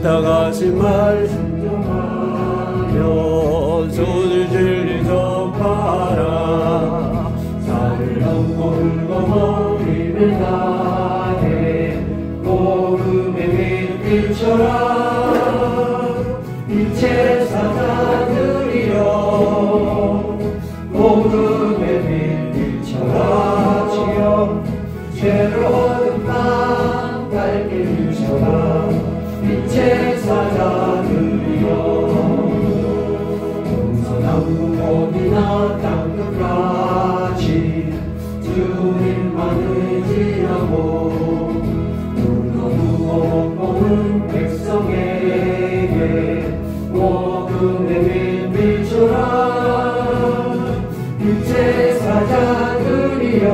따가신 말씀 전하며 소를 들리 전파라. 산을 넘고 흘러 힘을 다해 복음의 빛 비춰라. 빛의 사자들이여 복음의 빛 비춰라. 주여 죄로운 밤 밝게 비춰라. 빛의 사자들이여 동서남북 어디나 땅끝까지 주님만 의지하고 눈도 무거운 백성에게 복음의 빛 비춰라. 빛의 사자들이여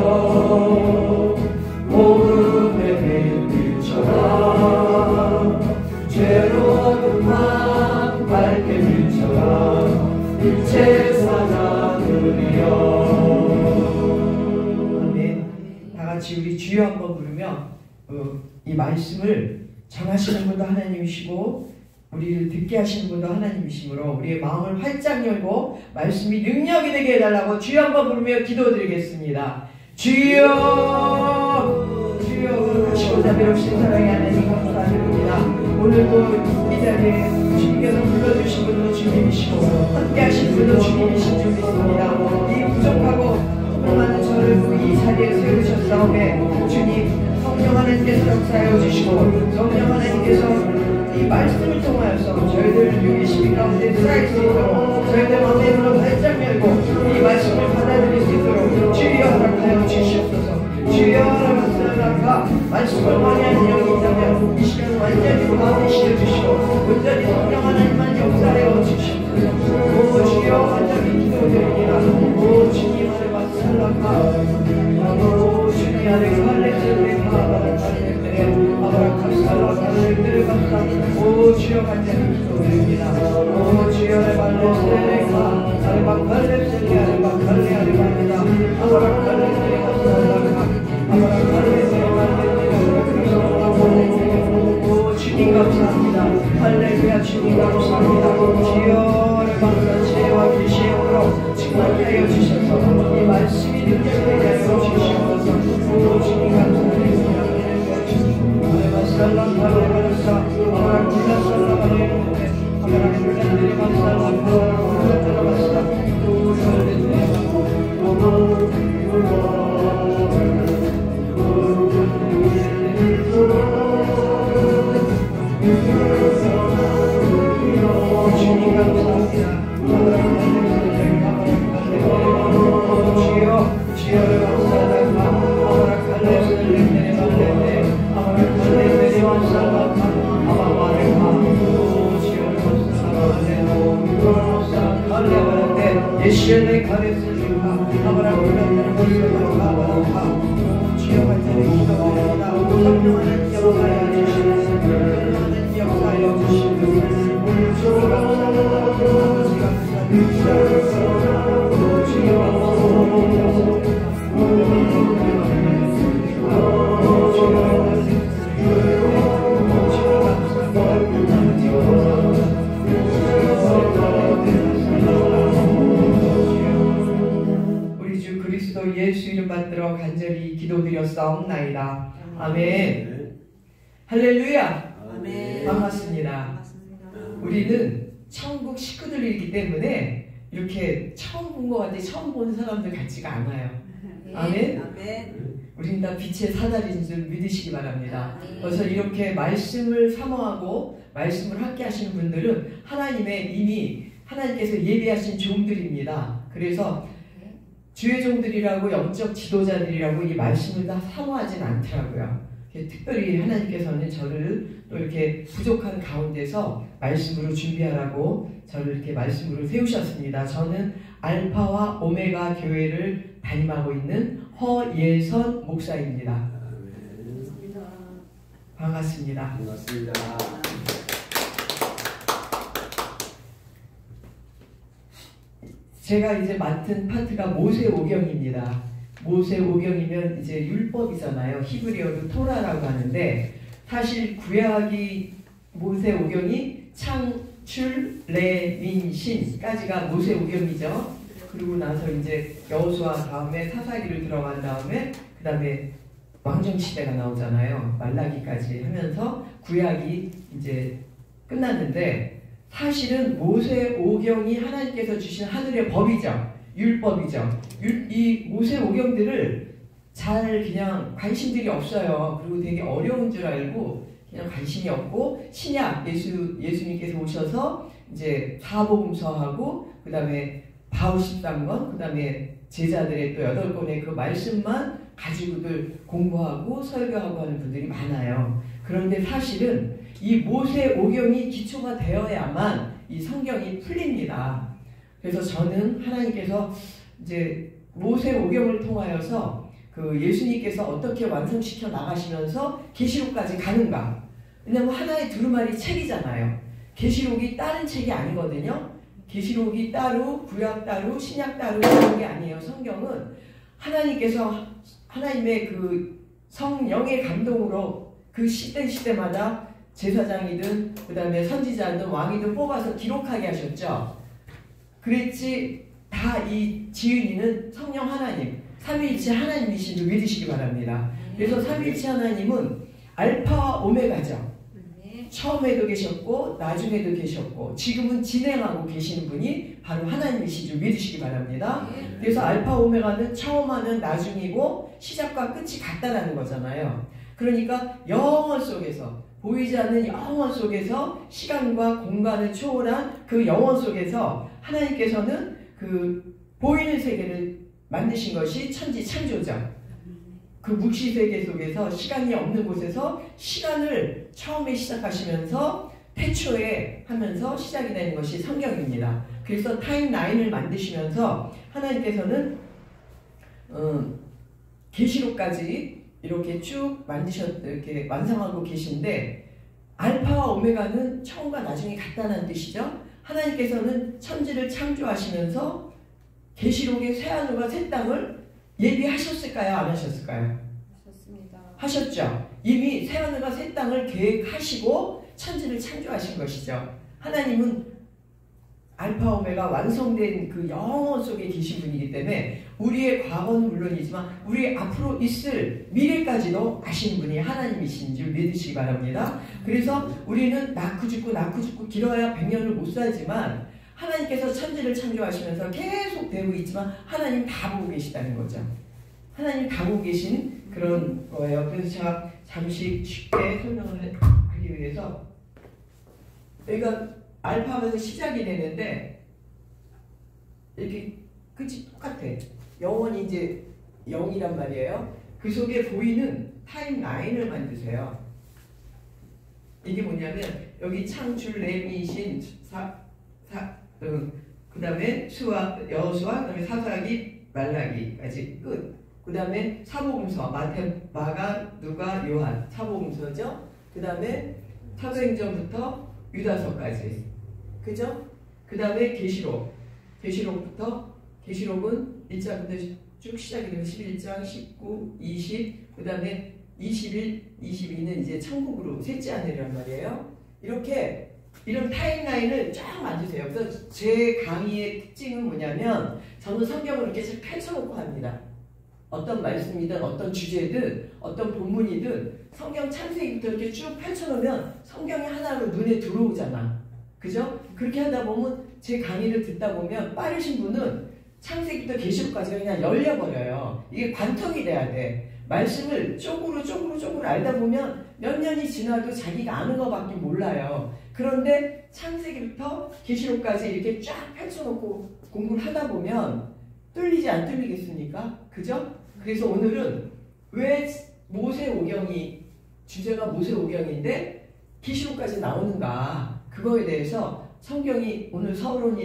복음의 빛 비춰라. 죄로운 밤 밝게 비춰라. 빛의 사자들이여. 아멘. 다같이 우리 주여 한번 부르며 이 말씀을 전하시는 분도 하나님이시고 우리를 듣게 하시는 분도 하나님이시므로 우리의 마음을 활짝 열고 말씀이 능력이 되게 해달라고 주여 한번 부르며 기도드리겠습니다. 주여 주여 크시고 자비롭신 사랑의 하나님 감사드립니다. 오늘도 이 자리에 주님께서 불러주신 분도 주님이시고 함께 하신 분도 주님이신 줄 믿습니다. 이 부족하고 많은 저를 이 자리에 세우셨사오매 주님 성령 하나님께서 역사하여 주시고 성령 하나님께서 이 말씀을 통하여서 저희들 유기심이 가운데 쌓일 수 있도록 저희들 마음의 문을 활짝 열고 이 말씀을 받아들일 수 있도록 주여 허락하여 주시옵소서. 주여 허락하사 말씀을 많이 하는 영이 있다면 이 시간 완전히 마음에 실어주시고 온전히 성령 하나님만 역사하여 주시옵소서. 오 주여 완전히 기도드립니다. 오 주님 아래 맞설라카 오 주님 아래 갈래스를 하바를 갈래스를 아바라카사라카를 들어갔다. 오 주여 간절히 기도드립니다. 오 주여 레발레스레카 아레바 갈레스레 아레바 갈레 아레바입니다. 아바라 갈레스레 가사라카 아바라 갈레스레 오 주님 감사합니다. 할렐루야 주님 감사합니다. 주여 레발레 죄와 계시의 힘으로 충만히 하여 주셔서 이 말씀이 능력되게 하여 주시옵소서. 오 주님 감사드립니다. 살라살라살라살라 아마라 굴라살라살라살라 아마라 굴라살라살라살라 굴라살라살라 주님 감사합니다. 주여 주여를 감사하다 아마라 갈레스를 내려갈레 아마라 갈레스를 감사하다 아마라 예시엘의 가레스를 아마라 갈레스를 감사하다 주여 간절히 기도드립니다. 성령 하나님 역사하여 주시는 성령 하나님 역사하여 주시는 주여 감사합니다. 우리 주 그리스도 예수 이름 받들어 간절히 기도드렸사옵나이다. 아멘. 할렐루야. 아멘. 반갑습니다. 우리는 천국 식구들이기 때문에 이렇게 처음 본 것 같지 처음 본 사람들 같지가 않아요. 아멘. 우린 다 빛의 사다리인 줄 믿으시기 바랍니다. 그래서 이렇게 말씀을 사모하고 말씀을 함께 하시는 분들은 하나님의 이미 하나님께서 예비하신 종들입니다. 그래서 주의 종들이라고 영적 지도자들이라고 이 말씀을 다 사모하진 않더라고요. 특별히 하나님께서는 저를 또 이렇게 부족한 가운데서 말씀으로 준비하라고 저를 이렇게 말씀으로 세우셨습니다. 저는 알파와 오메가 교회를 담임하고 있는 허예선 목사입니다. 반갑습니다. 반갑습니다. 제가 이제 맡은 파트가 모세오경입니다. 모세오경이면 이제 율법이잖아요. 히브리어로 토라라고 하는데 사실 구약이 모세오경이 창출레민신까지가 모세오경이죠. 그리고 나서 이제 여호수아 다음에 사사기를 들어간 다음에 그 다음에 왕정시대가 나오잖아요. 말라기까지 하면서 구약이 이제 끝났는데, 사실은 모세오경이 하나님께서 주신 하늘의 법이죠. 율법이죠. 이 모세오경들을 잘 그냥 관심들이 없어요. 그리고 되게 어려운 줄 알고 그냥 관심이 없고, 신약 예수님께서 오셔서 이제 사복음서하고 그 다음에 바울 13권, 그 다음에 제자들의 또 8권의 그 말씀만 가지고들 공부하고 설교하고 하는 분들이 많아요. 그런데 사실은 이 모세오경이 기초가 되어야만 이 성경이 풀립니다. 그래서 저는 하나님께서 이제 모세오경을 통하여서 그 예수님께서 어떻게 완성시켜 나가시면서 계시록까지 가는가. 왜냐하면 하나의 두루마리 책이잖아요. 계시록이 다른 책이 아니거든요. 계시록이 따로, 구약 따로, 신약 따로 이런 게 아니에요. 성경은 하나님께서 하나님의 그 성령의 감동으로 그 시대마다 제사장이든 그 다음에 선지자든 왕이든 뽑아서 기록하게 하셨죠. 그랬지 다 이 지은이는 성령 하나님, 삼위일체 하나님이신 줄 믿으시기 바랍니다. 그래서 삼위일체 하나님은 알파와 오메가죠. 처음에도 계셨고 나중에도 계셨고 지금은 진행하고 계시는 분이 바로 하나님이신 줄 믿으시기 바랍니다. 그래서 알파 오메가는 처음하는 나중이고 시작과 끝이 같다라는 거잖아요. 그러니까 영원 속에서, 보이지 않는 영원 속에서 시간과 공간을 초월한 그 영원 속에서 하나님께서는 그 보이는 세계를 만드신 것이 천지 창조죠. 그 묵시세계 속에서 시간이 없는 곳에서 시간을 처음에 시작하시면서 태초에 하면서 시작이 되는 것이 성경입니다. 그래서 타임라인을 만드시면서 하나님께서는 계시록까지 이렇게 쭉 이렇게 완성하고 계신데, 알파와 오메가는 처음과 나중에 같다는 뜻이죠. 하나님께서는 천지를 창조하시면서 계시록의 새하늘과 새 땅을 예비하셨을까요? 안 하셨을까요? 하셨습니다. 하셨죠. 이미 새하늘과 새 땅을 계획하시고 천지를 창조하신 것이죠. 하나님은 알파 오메가 완성된 그 영원 속에 계신 분이기 때문에 우리의 과거는 물론이지만 우리의 앞으로 있을 미래까지도 아시는 분이 하나님이신 줄 믿으시기 바랍니다. 그래서 우리는 낳고 죽고 길어야 100년을 못 살지만 하나님께서 천지를 창조하시면서 계속 되고 있지만 하나님 다 보고 계시다는 거죠. 하나님 다 보고 계신 그런 거예요. 그래서 제가 잠시 쉽게 설명을 하기 위해서, 여기가 알파하면서 시작이 되는데 이렇게 끝이 똑같아. 영원이 이제 0이란 말이에요. 그 속에 보이는 타임라인을 만드세요. 이게 뭐냐면 여기 창출, 레미신, 그 다음에 여호수아, 그 다음에 사사기, 말라기까지 끝. 그 다음에 사복음서, 마가, 누가, 요한, 사복음서죠. 그 다음에 사도행전부터 유다서까지, 그죠? 그 다음에 계시록은 1장부터 쭉 시작이 되면 11장, 19, 20, 그 다음에 21, 22는 이제 천국으로 셋째 하늘이란 말이에요. 이런 타임라인을 쫙 만드세요. 그래서 제 강의의 특징은 뭐냐면, 저는 성경을 이렇게 잘 펼쳐놓고 합니다. 어떤 말씀이든 어떤 주제든 어떤 본문이든 성경 창세기부터 이렇게 쭉 펼쳐놓으면 성경이 하나로 눈에 들어오잖아. 그죠? 그렇게 하다 보면, 제 강의를 듣다 보면 빠르신 분은 창세기부터 계시록까지 그냥 열려버려요. 이게 관통이 돼야 돼. 말씀을 쪽으로 알다 보면 몇 년이 지나도 자기가 아는 것밖에 몰라요. 그런데 창세기부터 계시록까지 이렇게 쫙 펼쳐놓고 공부를 하다 보면 뚫리지 안 뚫리겠습니까? 그죠? 그래서 오늘은 왜 주제가 모세오경인데 계시록까지 나오는가, 그거에 대해서 성경이, 오늘 서론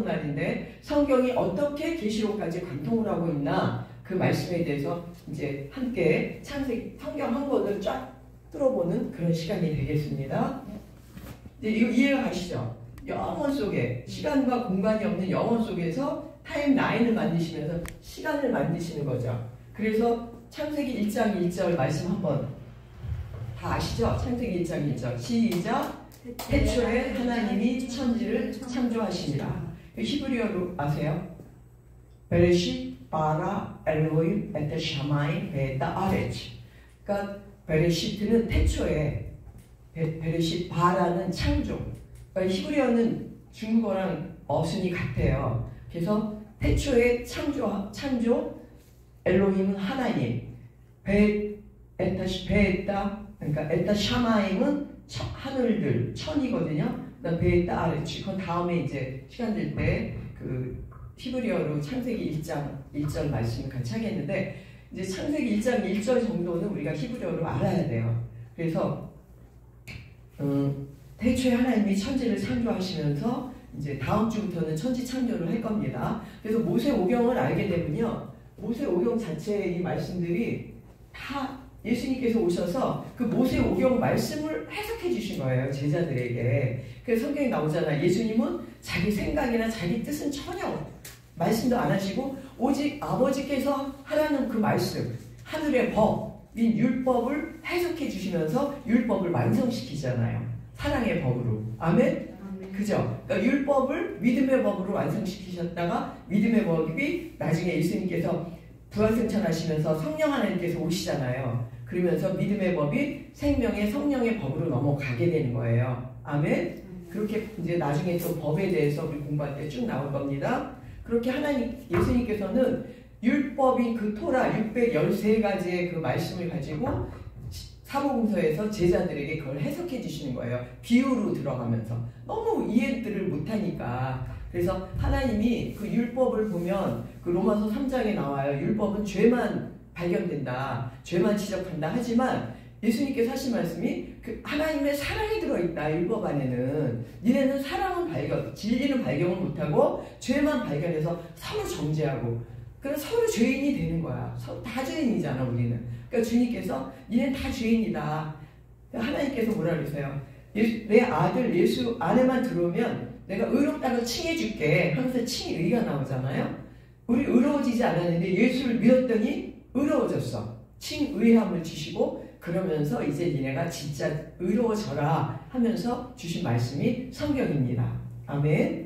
날인데 성경이 어떻게 계시록까지 관통을 하고 있나, 그 말씀에 대해서 이제 함께 성경 한 권을 쫙 뚫어보는 그런 시간이 되겠습니다. 이거 이해가 가시죠? 영원 속에, 시간과 공간이 없는 영원 속에서 타임라인을 만드시면서 시간을 만드시는 거죠. 그래서 창세기 1장 1절 말씀 한번 다 아시죠? 창세기 1장 1절 시작. 태초에 하나님이 천지를 창조하시니라. 히브리어로 아세요? 베레시 바라 엘로임 에테 샤마임 베타 아레치. 그러니까 베레시트는 태초에, 베레시 바라는 창조. 그러니까 히브리어는 중국어랑 어순이 같아요. 그래서 태초에 창조 엘로힘은 하나님, 베에타 그러니까 에타 샤마임은 하늘들 천이거든요. 그다음 베에타 아레치. 그 다음에 이제 시간 될 때 그 히브리어로 창세기 1장 1절 말씀을 같이 하겠는데, 이제 창세기 1장 1절 정도는 우리가 히브리어로 알아야 돼요. 그래서 태초에 하나님이 천지를 창조하시면서 이제 다음 주부터는 천지 창조를 할 겁니다. 그래서 모세오경을 알게 되면요, 모세오경 자체의 이 말씀들이 다 예수님께서 오셔서 그 모세오경 말씀을 해석해 주신 거예요, 제자들에게. 그래서 성경에 나오잖아요. 예수님은 자기 생각이나 자기 뜻은 전혀 말씀도 안 하시고 오직 아버지께서 하라는 그 말씀, 하늘의 법인 율법을 해석해 주시면서 율법을 완성시키잖아요. 사랑의 법으로. 아멘? 그죠? 그러니까 율법을 믿음의 법으로 완성시키셨다가 믿음의 법이 나중에 예수님께서 부활승천하시면서 성령 하나님께서 오시잖아요. 그러면서 믿음의 법이 생명의 성령의 법으로 넘어가게 되는 거예요. 아멘? 그렇게 이제 나중에 또 법에 대해서 우리 공부할 때 쭉 나올 겁니다. 그렇게 예수님께서는 율법인 그 토라 613가지의 그 말씀을 가지고 사복음서에서 제자들에게 그걸 해석해 주시는 거예요. 비유로 들어가면서. 너무 이해들을 못하니까. 그래서 하나님이 그 율법을 보면 그 로마서 3장에 나와요. 율법은 죄만 발견된다. 죄만 지적한다. 하지만 예수님께서 하신 말씀이 그 하나님의 사랑이 들어있다. 율법 안에는. 니네는 사랑은 진리는 발견을 못하고 죄만 발견해서 서로 정죄하고, 그럼 서로 죄인이 되는 거야. 다 죄인이잖아, 우리는. 그러니까 주님께서 니네는 다 죄인이다. 하나님께서 뭐라 그러세요? 내 아들 예수 안에만 들어오면 내가 의롭다고 칭해줄게. 항상 칭의가 나오잖아요. 우리 의로워지지 않았는데 예수를 믿었더니 의로워졌어. 칭의함을 주시고, 그러면서 이제 니네가 진짜 의로워져라 하면서 주신 말씀이 성경입니다. 아멘.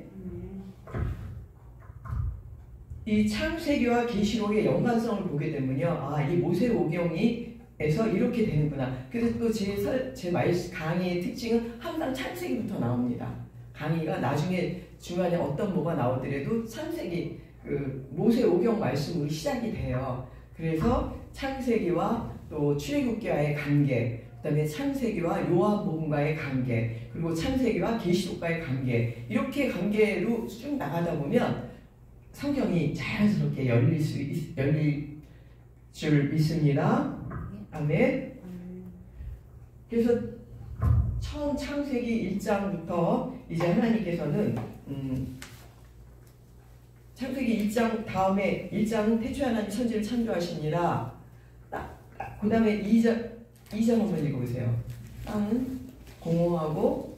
이 창세기와 계시록의 연관성을 보게 되면요, 이 모세오경에서 이렇게 되는구나. 그래서 또 제 강의의 특징은 항상 창세기부터 나옵니다. 강의가 나중에 중간에 어떤 뭐가 나오더라도 창세기 그 모세오경 말씀으로 시작이 돼요. 그래서 창세기와 또 출애굽기와의 관계, 그 다음에 창세기와 요한복음과의 관계, 그리고 창세기와 계시록과의 관계, 이렇게 관계로 쭉 나가다 보면 성경이 자연스럽게 열릴 줄 믿습니다. 아멘. 그래서 처음 창세기 1장부터 이제 하나님께서는 창세기 1장 다음에 1장은 태초에 하나님 천지를 창조하시니라. 그 다음에 2장 한번 읽어보세요. 땅은 공허하고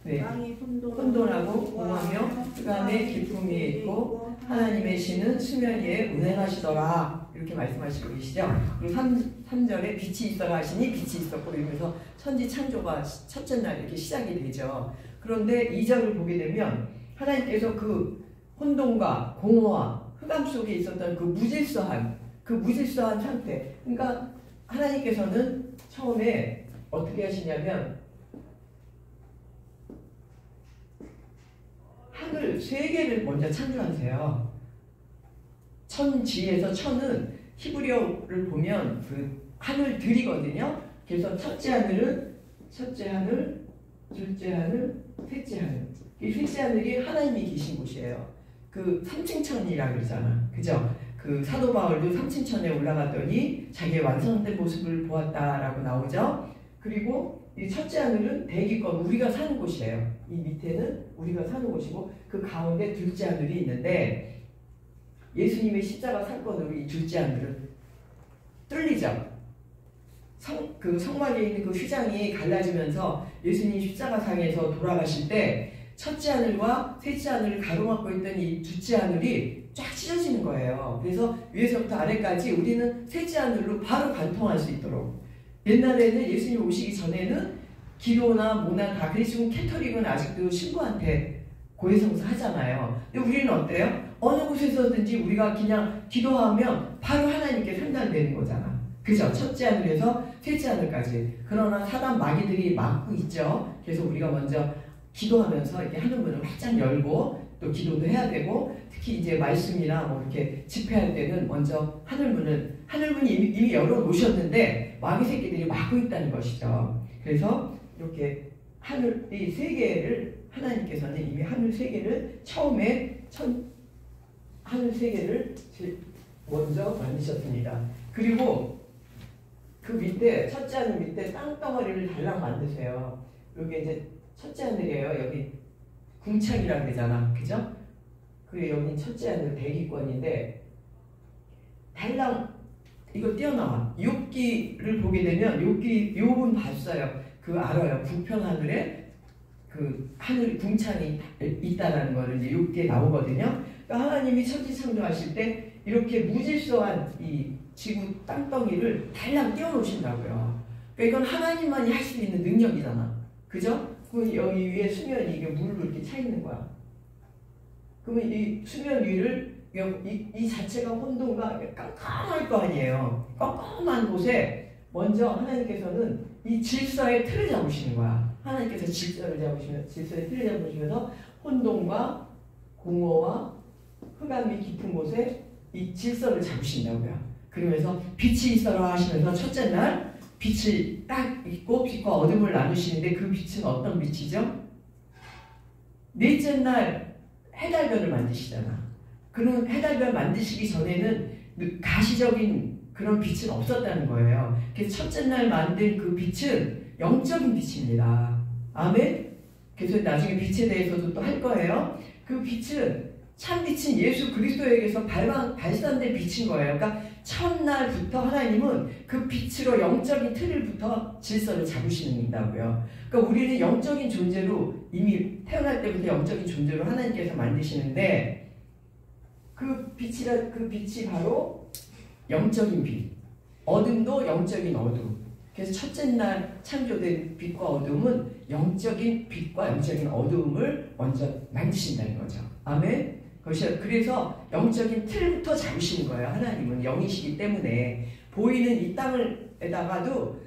네. 혼돈하고 공허하며 그 안에 기쁨이 있고 하나님의 신은 수면 위에 운행하시더라. 이렇게 말씀하시고 계시죠. 그리고 3절에 빛이 있어라 하시니 빛이 있었고, 이러면서 천지 창조가 첫째 날 이렇게 시작이 되죠. 그런데 2절을 보게 되면 하나님께서 그 혼돈과 공허와 흑암 속에 있었던 그 무질서한 상태, 그러니까 하나님께서는 처음에 어떻게 하시냐면 하늘 세 개를 먼저 창조하세요. 천지에서 천은 히브리어를 보면 그 하늘들이거든요. 그래서 첫째 하늘, 둘째 하늘, 셋째 하늘. 이 셋째 하늘이 하나님이 계신 곳이에요. 그 3층 천이라 그러잖아. 그죠? 그 사도 바울도 3층 천에 올라갔더니 자기의 완성된 모습을 보았다라고 나오죠. 그리고 이 첫째 하늘은 대기권, 우리가 사는 곳이에요. 이 밑에는 우리가 사는 곳이고, 그 가운데 둘째 하늘이 있는데, 예수님의 십자가 사건으로 이 둘째 하늘은 뚫리죠. 그 성막에 있는 그 휘장이 갈라지면서 예수님 십자가상에서 돌아가실 때 첫째 하늘과 셋째 하늘을 가로막고 있던 이 둘째 하늘이 쫙 찢어지는 거예요. 그래서 위에서부터 아래까지 우리는 셋째 하늘로 바로 관통할 수 있도록. 옛날에는 예수님 오시기 전에는 기도나 뭐나 다. 그래서 지금 캐톨릭은 아직도 신부한테 고해성사 하잖아요. 근데 우리는 어때요? 어느 곳에서든지 우리가 그냥 기도하면 바로 하나님께 상달되는 거잖아. 그죠? 첫째 하늘에서 셋째 하늘까지. 그러나 사단 마귀들이 막고 있죠. 그래서 우리가 먼저 기도하면서 이렇게 하늘 문을 활짝 열고 또 기도도 해야 되고, 특히 이제 말씀이나 뭐 이렇게 집회할 때는 먼저 하늘문이 이미 열어 놓으셨는데 마귀 새끼들이 막고 있다는 것이죠. 그래서 이렇게 하늘 이 세 개를 하나님께서는 이미 하늘 세 개를 처음에 하늘 세 개를 먼저 만드셨습니다. 그리고 그 밑에 첫째 하늘 밑에 땅덩어리를 달랑 만드세요. 여기 이제 첫째 하늘이에요. 여기 궁창이라고 그러잖아. 그죠? 그리고 여기 첫째 하늘 대기권인데 달랑 이거 띄어나와. 욥기를 보게 되면 욥은 봤어요. 그 알아요. 북편 하늘에 그 하늘 궁창이 있다라는 거를 이제 욥기에 나오거든요. 그러니까 하나님이 천지 창조하실 때 이렇게 무질서한 이 지구 땅덩이를 달랑 띄워놓으신다고요. 그러니까 이건 하나님만이 할 수 있는 능력이잖아. 그죠? 그럼 여기 위에 수면이 이게 물로 이렇게 차 있는 거야. 그러면 이 수면 위를 이 자체가 혼돈과 깜깜할 거 아니에요. 깜깜한 곳에 먼저 하나님께서는 이 질서의 틀을 잡으시는 거야. 하나님께서 질서의 틀을 잡으시면서 혼돈과 공허와 흑암이 깊은 곳에 이 질서를 잡으신다고요. 그러면서 빛이 있어라 하시면서 첫째 날 빛이 딱 있고 빛과 어둠을 나누시는데 그 빛은 어떤 빛이죠? 넷째 날 해달별을 만드시잖아. 그런 해달별 만드시기 전에는 가시적인 그런 빛은 없었다는 거예요. 그래서 첫째 날 만든 그 빛은 영적인 빛입니다. 아멘? 그래서 나중에 빛에 대해서도 또 할 거예요. 그 빛은 참 빛은 예수 그리스도에게서 발산된 빛인 거예요. 그러니까 첫날부터 하나님은 그 빛으로 영적인 틀을부터 질서를 잡으시는다고요. 그러니까 우리는 영적인 존재로 이미 태어날 때부터 영적인 존재로 하나님께서 만드시는데 그 빛이 바로 영적인 빛. 어둠도 영적인 어둠. 그래서 첫째 날 창조된 빛과 어둠은 영적인 빛과 영적인 어둠을 먼저 만드신다는 거죠. 아멘? 그래서 영적인 틀부터 잡으시는 거예요. 하나님은 영이시기 때문에. 보이는 이 땅에다가도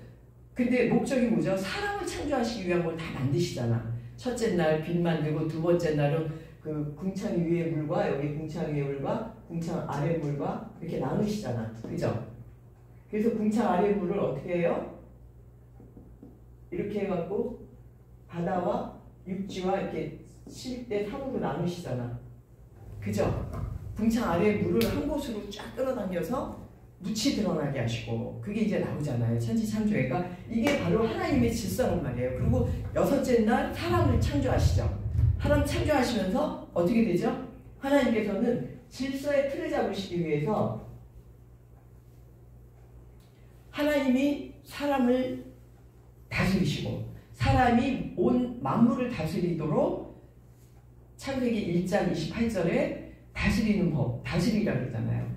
근데 목적이 뭐죠? 사람을 창조하시기 위한 걸 다 만드시잖아. 첫째 날 빛 만들고 두 번째 날은 그 궁창 위의 물과 여기 궁창 위의 물과 궁창 아래 물과 이렇게 나누시잖아. 그죠? 그래서 궁창 아래 물을 어떻게 해요? 이렇게 해갖고 바다와 육지와 이렇게 10대 3으로 나누시잖아. 그죠? 궁창 아래 물을 한 곳으로 쫙 끌어당겨서 묻히 드러나게 하시고 그게 이제 나오잖아요. 천지 창조회가 이게 바로 하나님의 질서란 말이에요. 그리고 여섯째 날 사람을 창조하시죠. 사람 창조하시면서 어떻게 되죠? 하나님께서는 질서의 틀을 잡으시기 위해서 하나님이 사람을 다스리시고 사람이 온 만물을 다스리도록 창세기 1장 28절에 다스리는 법, 다스리라 그러잖아요.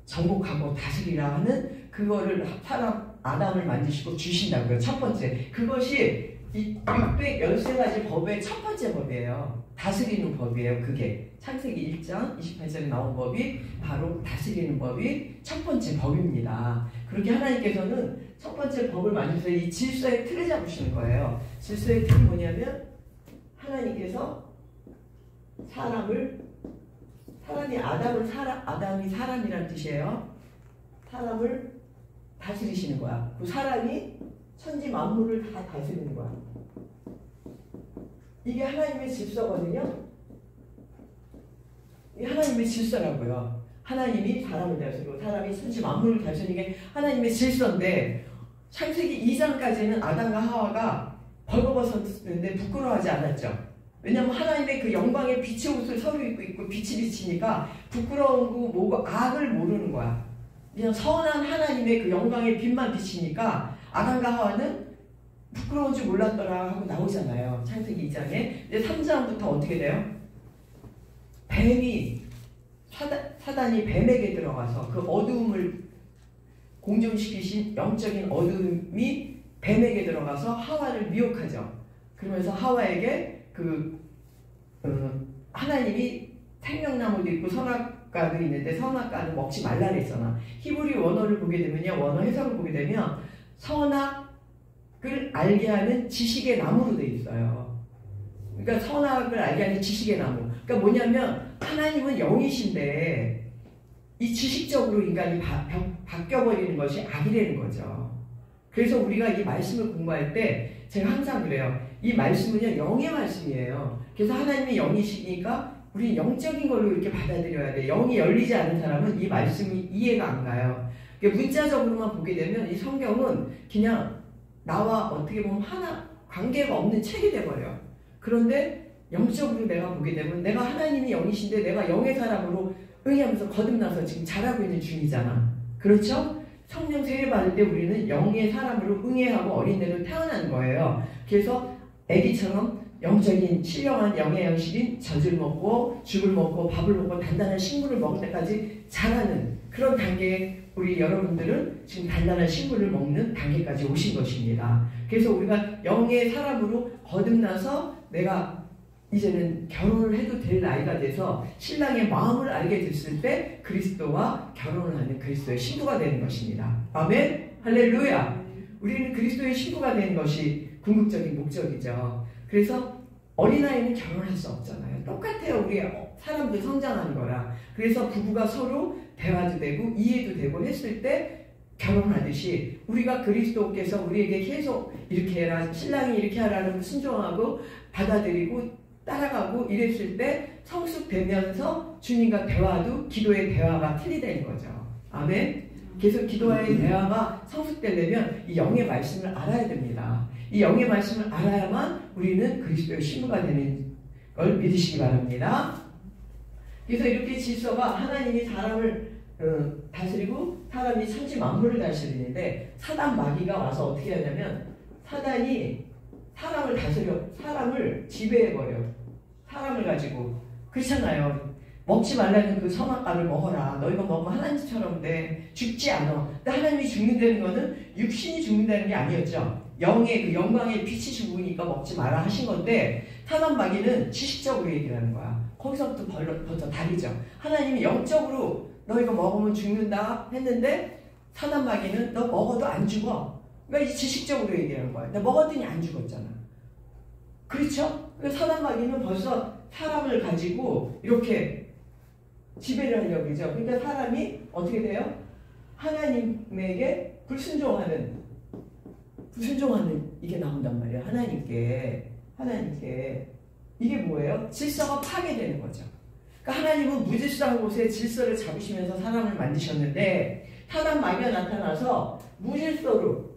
정복하고 다스리라 하는 그거를 사람 아담을 만드시고 주신다고요. 첫 번째. 그것이 이 613가지 법의 첫 번째 법이에요. 다스리는 법이에요. 그게 창세기 1장 28절에 나온 법이 바로 다스리는 법이 첫 번째 법입니다. 그렇게 하나님께서는 첫 번째 법을 만드셔서 이 질서의 틀을 잡으시는 거예요. 질서의 틀이 뭐냐면 하나님께서 아담이 사람이란 뜻이에요. 사람을 다스리시는 거야. 그 사람이 천지 만물을 다 다스리는 거야. 이게 하나님의 질서거든요. 이게 하나님의 질서라고요. 하나님이 사람을 다스리고 사람이 천지 만물을 다스리는 게 하나님의 질서인데 창세기 2장까지는 아담과 하와가 벌거벗었는데 부끄러워하지 않았죠. 왜냐하면 하나님의 그 영광의 빛의 옷을 서로 입고 있고 빛이 비치니까 부끄러운 거 뭐고 악을 모르는 거야. 그냥 선한 하나님의 그 영광의 빛만 비치니까 아담과 하와는 부끄러운 줄 몰랐더라 하고 나오잖아요. 창세기 2장에. 근데 3장부터 어떻게 돼요? 뱀이 사단이 뱀에게 들어가서 그 어두움을 공존시키신 영적인 어둠이 뱀에게 들어가서 하와를 미혹하죠. 그러면서 하와에게 하나님이 생명나무도 있고 선악과도 있는데 선악과는 먹지 말라 그랬잖아. 히브리 원어를 보게 되면요, 원어 해석을 보게 되면 선악을 알게 하는 지식의 나무로 돼 있어요. 그러니까 선악을 알게 하는 지식의 나무. 그러니까 뭐냐면 하나님은 영이신데 이 지식적으로 인간이 바뀌어버리는 것이 악이라는 거죠. 그래서 우리가 이 말씀을 공부할 때 제가 항상 그래요. 이 말씀은요, 영의 말씀이에요. 그래서 하나님이 영이시니까 우리 영적인 걸로 이렇게 받아들여야 돼. 영이 열리지 않은 사람은 이 말씀이 이해가 안 가요. 문자적으로만 보게 되면 이 성경은 그냥 나와 어떻게 보면 하나 관계가 없는 책이 돼버려. 그런데 영적으로 내가 보게 되면 내가 하나님이 영이신데 내가 영의 사람으로 응하면서 거듭나서 지금 자라고 있는 중이잖아. 그렇죠? 성령 세례 받을 때 우리는 영의 사람으로 응애하고 어린애로 태어난 거예요. 그래서 아기처럼 영적인 신령한 영의 양식인 젖을 먹고 죽을 먹고 밥을 먹고 단단한 식물을 먹을 때까지 자라는 그런 단계에 우리 여러분들은 지금 단단한 식물을 먹는 단계까지 오신 것입니다. 그래서 우리가 영의 사람으로 거듭나서 내가 이제는 결혼을 해도 될 나이가 돼서 신랑의 마음을 알게 됐을 때 그리스도와 결혼을 하는 그리스도의 신부가 되는 것입니다. 아멘? 할렐루야! 우리는 그리스도의 신부가 되는 것이 궁극적인 목적이죠. 그래서 어린아이는 결혼할 수 없잖아요. 똑같아요. 우리 사람들 성장하는 거라. 그래서 부부가 서로 대화도 되고 이해도 되고 했을 때 결혼하듯이 우리가 그리스도께서 우리에게 계속 이렇게 해라, 신랑이 이렇게 하라는 순종하고 받아들이고 따라가고 이랬을 때 성숙되면서 주님과 대화도 기도의 대화가 틀리다는 거죠. 아멘? 계속 기도와의 대화가 성숙되려면 이 영의 말씀을 알아야 됩니다. 이 영의 말씀을 알아야만 우리는 그리스도의 신부가 되는 걸 믿으시기 바랍니다. 그래서 이렇게 질서가 하나님이 사람을 다스리고 사람이 천지 만물을 다스리는데 사단 마귀가 와서 어떻게 하냐면 사단이 사람을 다스려 사람을 지배해버려. 사람을 가지고 그렇잖아요. 먹지 말라는 그 선악과를 먹어라. 너희가 먹으면 하나님처럼 돼. 죽지 않아. 근데 하나님이 죽는다는 거는 육신이 죽는다는 게 아니었죠. 영의 그 영광의 빛이 죽으니까 먹지 마라 하신 건데 사단 마귀는 지식적으로 얘기를 하는 거야. 거기서부터 벌써 다르죠. 하나님이 영적으로 너희가 먹으면 죽는다 했는데 사단 마귀는 너 먹어도 안 죽어. 그러니까 이 지식적으로 얘기하는 거야. 근데 먹었더니 안 죽었잖아. 그렇죠? 그러니까 사단 마귀는 벌써 사람을 가지고 이렇게 지배를 하려고 그러죠. 그러니까 사람이 어떻게 돼요? 하나님에게 불순종하는 이게 나온단 말이에요. 하나님께 이게 뭐예요? 질서가 파괴되는 거죠. 그러니까 하나님은 무질서한 곳에 질서를 잡으시면서 사람을 만드셨는데 사단 마귀가 나타나서 무질서로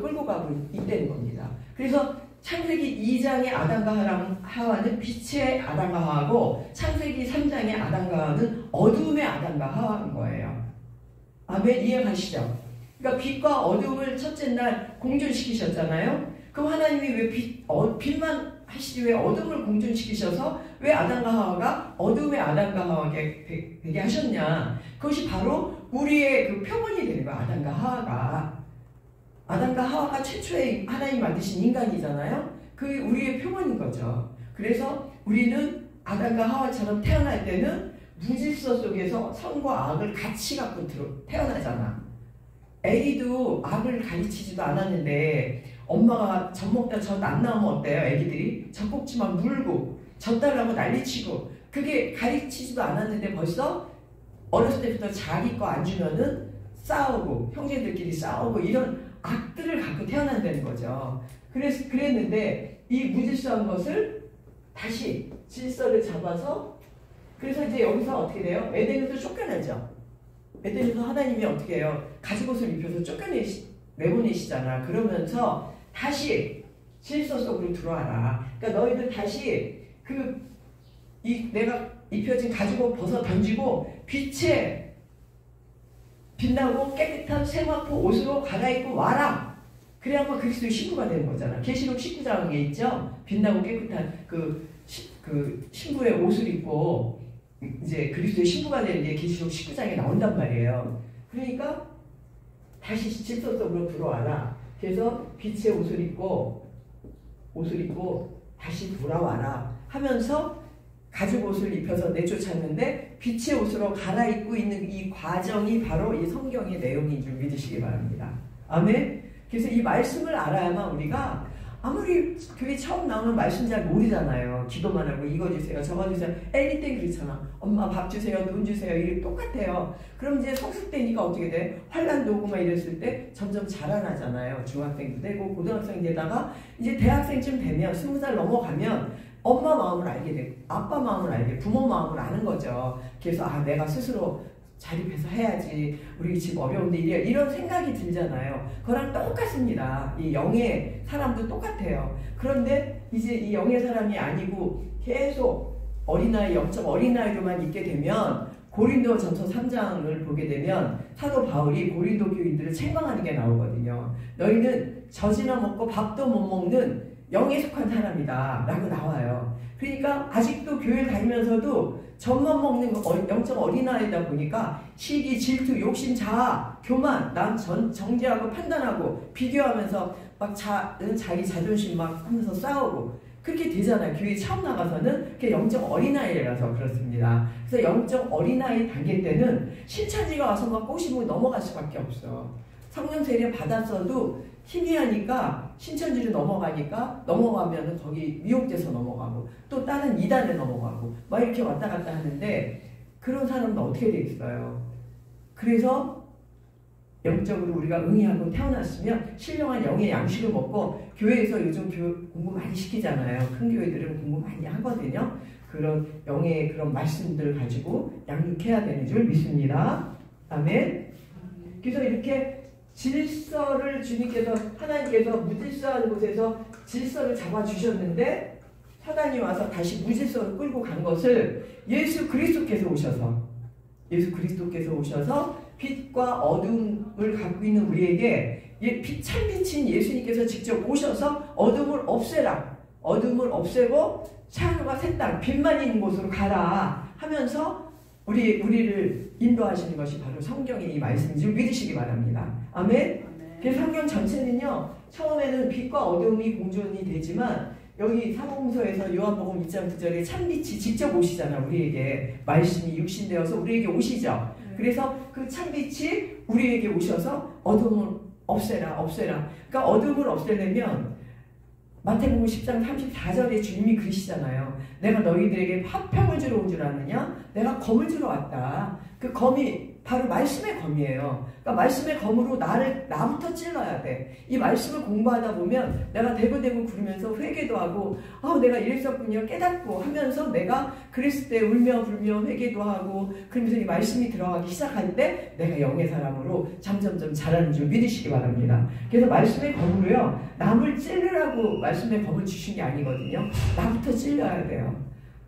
끌고 가고 있다는 겁니다. 그래서 창세기 2장의 아담과 하와는 빛의 아담과 하와고 창세기 3장의 아담과 하와는 어두움의 아담과 하와인 거예요. 아멘, 이해가시죠? 그러니까 빛과 어두움을 첫째 날 공존시키셨잖아요. 그럼 하나님이 왜 빛만 하시지 왜 어둠을 공존시키셔서 왜 아담과 하와가 어둠의 아담과 하와게 되게 하셨냐? 그것이 바로 우리의 그 표본이 되는 거야. 아담과 하와가 최초의 하나님 만드신 인간이잖아요. 그게 우리의 표본인 거죠. 그래서 우리는 아담과 하와처럼 태어날 때는 무질서 속에서 선과 악을 같이 갖고 태어나잖아. 애기도 악을 가르치지도 않았는데 엄마가 젖 먹다 젖 안 나오면 어때요? 애기들이 젖꼭지만 물고 젖 달라고 난리치고 그게 가르치지도 않았는데 벌써 어렸을 때부터 자기 거 안 주면은 싸우고 형제들끼리 싸우고 이런 악들을 갖고 태어난다는 거죠. 그랬는데 이 무질서한 것을 다시 질서를 잡아서 그래서 이제 여기서 어떻게 돼요? 에덴에서 쫓겨나죠. 에덴에서 하나님이 어떻게 해요? 가죽옷을 입혀서 내보내시잖아. 그러면서 다시 질서 속으로 들어와라. 그러니까 너희들 다시 내가 입혀진 가죽옷 벗어 던지고 빛에 빛나고 깨끗한 세마포 옷으로 갈아입고 와라. 그래야만 그리스도의 신부가 되는 거잖아. 계시록 19장에 있죠. 빛나고 깨끗한 그 신부의 옷을 입고 이제 그리스도의 신부가 되는 게 계시록 19장에 나온단 말이에요. 그러니까 다시 질서 속으로 들어와라. 그래서 빛의 옷을 입고 다시 돌아와라 하면서 가죽 옷을 입혀서 내쫓았는데 빛의 옷으로 갈아입고 있는 이 과정이 바로 이 성경의 내용인 줄 믿으시기 바랍니다. 아멘. 그래서 이 말씀을 알아야만 우리가 아무리 교회 처음 나오면 말씀 잘 모르잖아요. 기도만 하고 이거 주세요 저거 주세요 anything 그렇잖아. 엄마 밥 주세요 돈 주세요 이게 똑같아요. 그럼 이제 성숙되니까 어떻게 돼? 환란도 오고 막 이랬을 때 점점 자라나잖아요. 중학생도 되고 고등학생 되다가 이제 대학생쯤 되면 20살 넘어가면 엄마 마음을 알게 되고 아빠 마음을 알게 부모 마음을 아는 거죠. 그래서 내가 스스로 자립해서 해야지 우리 집 어려운데 이런 생각이 들잖아요. 그거랑 똑같습니다. 이 영의 사람도 똑같아요. 그런데 이제 이 영의 사람이 아니고 계속 어린아이 영적 어린아이로만 있게 되면 고린도전서 3장을 보게 되면 사도 바울이 고린도 교인들을 책망하는 게 나오거든요. 너희는 젖이나 먹고 밥도 못 먹는 영에 속한 사람이다 라고 나와요. 그러니까 아직도 교회 다니면서도 젖만 먹는 영적 어린아이다 보니까 시기, 질투, 욕심, 자아, 교만, 난 정죄하고 판단하고 비교하면서 막 자기 자존심 막 하면서 싸우고 그렇게 되잖아요. 교회 처음 나가서는 그게 영적 어린아이라서 그렇습니다. 그래서 영적 어린아이 단계 때는 신천지가 와서 막 꼬시고 넘어갈 수밖에 없어. 성령 세례 받았어도 희미하니까 신천지로 넘어가면 거기 미혹돼서 넘어가고 또 다른 이단에 넘어가고 막 이렇게 왔다 갔다 하는데 그런 사람은 어떻게 되겠어요? 그래서 영적으로 우리가 응의하고 태어났으면 신령한 영의 양식을 먹고 교회에서 요즘 공부 많이 시키잖아요. 큰 교회들은 공부 많이 하거든요. 그런 영의 그런 말씀들을 가지고 양육해야 되는 줄 믿습니다. 아멘. 그래서 이렇게 질서를 주님께서 하나님께서 무질서한 곳에서 질서를 잡아주셨는데 사단이 와서 다시 무질서로 끌고 간 것을 예수 그리스도께서 오셔서 빛과 어둠을 갖고 있는 우리에게 참빛인 예수님께서 직접 오셔서 어둠을 없애고 창과 새 땅 빛만 있는 곳으로 가라 하면서 우리를 인도하시는 것이 바로 성경의 이 말씀인 줄 믿으시기 바랍니다. 아멘. 그 성경 전체는요 처음에는 빛과 어둠이 공존이 되지만 여기 사복음서에서 요한복음 2장 9절에 참빛이 직접 오시잖아요. 우리에게 말씀이 육신되어서 우리에게 오시죠. 그래서 그 참빛이 우리에게 오셔서 어둠을 없애라. 그러니까 어둠을 없애려면 마태복음 10장 34절에 주님이 그러시잖아요. 내가 너희들에게 화평을 주러 온 줄 아느냐? 내가 검을 주러 왔다. 그 검이 바로 말씀의 검이에요. 그러니까 말씀의 검으로 나부터 찔러야 돼. 이 말씀을 공부하다 보면 내가 대구대구 구르면서 회개도 하고 내가 이랬었군요 깨닫고 하면서 내가 그랬을 때 울며 불며 회개도 하고 그러면서 이 말씀이 들어가기 시작할 때 내가 영의 사람으로 점점점 자라는 줄 믿으시기 바랍니다. 그래서 말씀의 검으로요 남을 찔르라고 말씀의 검을 주신 게 아니거든요. 나부터 찔러야 돼요.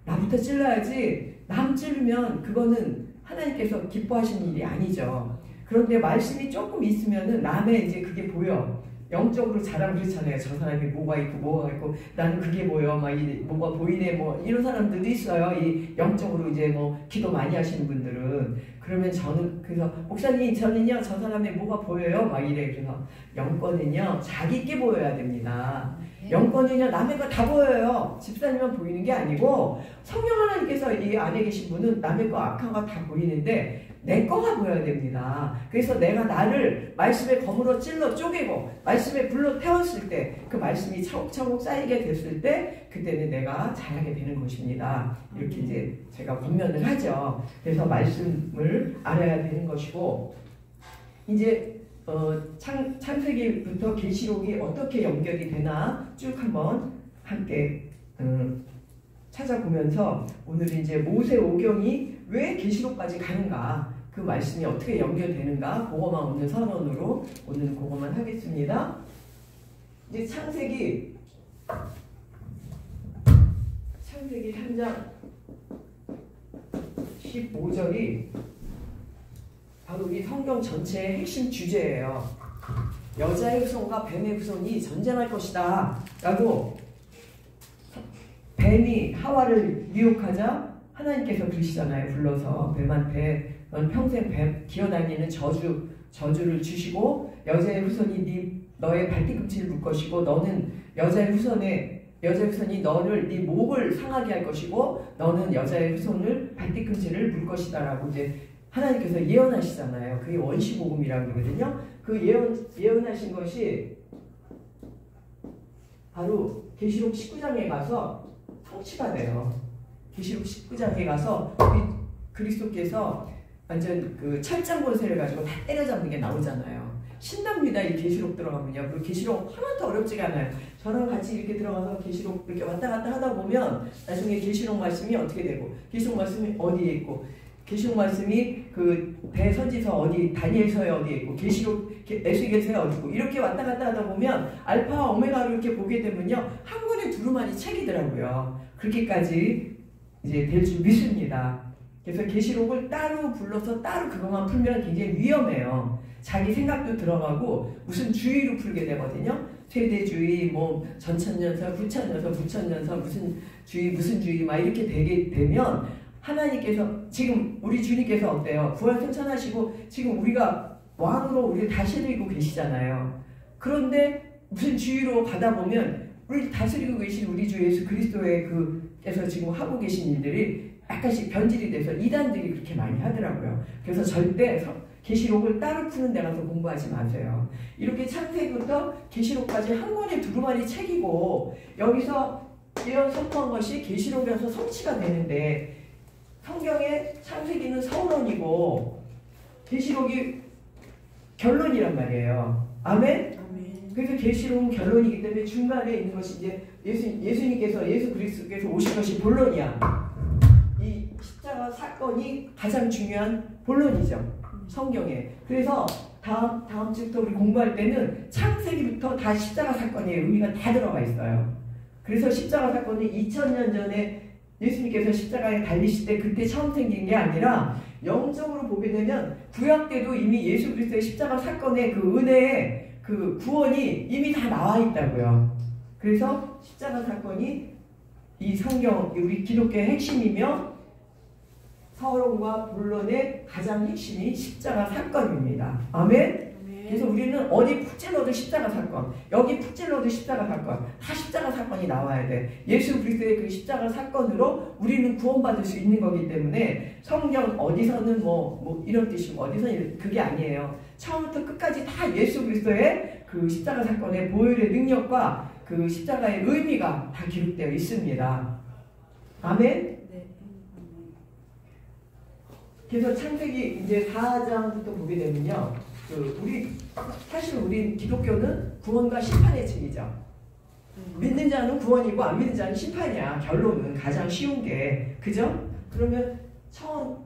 나부터 찔러야지 남 찌르면 그거는 하나님께서 기뻐하시는 일이 아니죠. 그런데 말씀이 조금 있으면은 남의 이제 그게 보여. 영적으로 자랑 그렇잖아요. 저 사람이 뭐가 있고 나는 그게 보여. 막 뭐가 보이네. 뭐 이런 사람들도 있어요. 이 영적으로 이제 뭐 기도 많이 하시는 분들은 그러면 저는 그래서 목사님 저는요 저 사람의 뭐가 보여요. 막 이래. 그래서 영권은요 자기께 보여야 됩니다. 영권은요 남의 거 다 보여요. 집사님만 보이는 게 아니고 성령 하나님께서 이 안에 계신 분은 남의 거 악한 거 다 보이는데 내 거가 보여야 됩니다. 그래서 내가 나를 말씀의 검으로 찔러 쪼개고 말씀의 불로 태웠을 때 그 말씀이 차곡차곡 쌓이게 됐을 때 그때는 내가 잘하게 되는 것입니다. 이렇게 이제 제가 권면을 하죠. 그래서 말씀을 알아야 되는 것이고 이제 창세기부터 계시록이 어떻게 연결이 되나 쭉 한번 함께 찾아보면서 오늘은 이제 모세 오경이 왜 계시록까지 가는가 그 말씀이 어떻게 연결되는가 그거만 오늘 선언으로 오늘 그거만 하겠습니다. 이제 창세기 3장 15절이 바로 이 성경 전체의 핵심 주제예요. 여자의 후손과 뱀의 후손이 전쟁할 것이다 라고 뱀이 하와를 유혹하자 하나님께서 그러시잖아요. 불러서 뱀한테 넌 평생 뱀 기어다니는 저주를 주시고 여자의 후손이 너의 발뒤꿈치를 물 것이고 너는 여자의 후손이 너를 네 목을 상하게 할 것이고 너는 여자의 후손을 발뒤꿈치를 물 것이다라고 이제 하나님께서 예언하시잖아요. 그게 원시복음이라고 그러거든요. 그 예언하신 것이 바로 계시록 19장에 가서 성취가 돼요. 계시록 19장에 가서 그리스도께서 완전 그 철장 권세를 가지고 다 때려잡는 게 나오잖아요. 신납니다. 이 계시록 들어가면요. 그 계시록 하나도 어렵지가 않아요. 저랑 같이 이렇게 들어가서 계시록 이렇게 왔다 갔다 하다 보면 나중에 계시록 말씀이 어떻게 되고 계시록 말씀이 어디에 있고 계시록 말씀이 그 대선지서 어디 다니엘서에 어디에 있고 계시록 에스겔서에 어디 있고 이렇게 왔다 갔다 하다 보면 알파와 오메가를 이렇게 보게 되면요 한 권의 두루마리 책이더라고요. 그렇게까지 이제 될 줄 믿습니다. 그래서 계시록을 따로 불러서 따로 그것만 풀면 굉장히 위험해요. 자기 생각도 들어가고 무슨 주의로 풀게 되거든요. 세대주의, 뭐 전천년설, 후천년설, 부천년설 무슨 주의 막 이렇게 되게 되면 하나님께서 지금 우리 주님께서 어때요? 부활 승천하시고 지금 우리가 왕으로 우리를 다스리고 계시잖아요. 그런데 무슨 주의로 가다 보면 우리 다스리고 계신 우리 주 예수 그리스도의 그에서 지금 하고 계신 일들이 약간씩 변질이 돼서 이단들이 그렇게 많이 하더라고요. 그래서 절대 계시록을 따로 푸는 데 가서 공부하지 마세요. 이렇게 창세기부터 계시록까지 한 권의 두루마리 책이고 여기서 이런 선포한 것이 계시록에서 성취가 되는데 성경의 창세기는 서론이고 계시록이 결론이란 말이에요. 아멘? 그래서 계시록은 결론이기 때문에 중간에 있는 것이 이제 예수 그리스도께서 오신 것이 본론이야. 이 십자가 사건이 가장 중요한 본론이죠. 성경에. 그래서 다음 주부터 우리 공부할 때는 창세기부터 다 십자가 사건의 의미가 다 들어가 있어요. 그래서 십자가 사건은 2000년 전에 예수님께서 십자가에 달리실 때 그때 처음 생긴 게 아니라 영적으로 보게 되면 구약 때도 이미 예수 그리스도의 십자가 사건의 그 은혜의 그 구원이 이미 다 나와 있다고요. 그래서 십자가 사건이 이 성경 우리 기독교의 핵심이며 서론과 본론의 가장 핵심이 십자가 사건입니다. 아멘? 그래서 우리는 어디 푹 찔러도 십자가 사건, 여기 푹 찔러도 십자가 사건, 다 십자가 사건이 나와야 돼. 예수 그리스도의 그 십자가 사건으로 우리는 구원받을 수 있는 거기 때문에 성경 어디서는 뭐 이런 뜻이고 어디서는 그게 아니에요. 처음부터 끝까지 다 예수 그리스도의 그 십자가 사건의 보혈의 능력과 그 십자가의 의미가 다 기록되어 있습니다. 아멘? 그래서 창세기 이제 4장부터 보게 되면요. 사실 우리 기독교는 구원과 심판의 책이죠. 믿는 자는 구원이고 안 믿는 자는 심판이야. 결론은 가장 쉬운 게. 그죠? 그러면 처음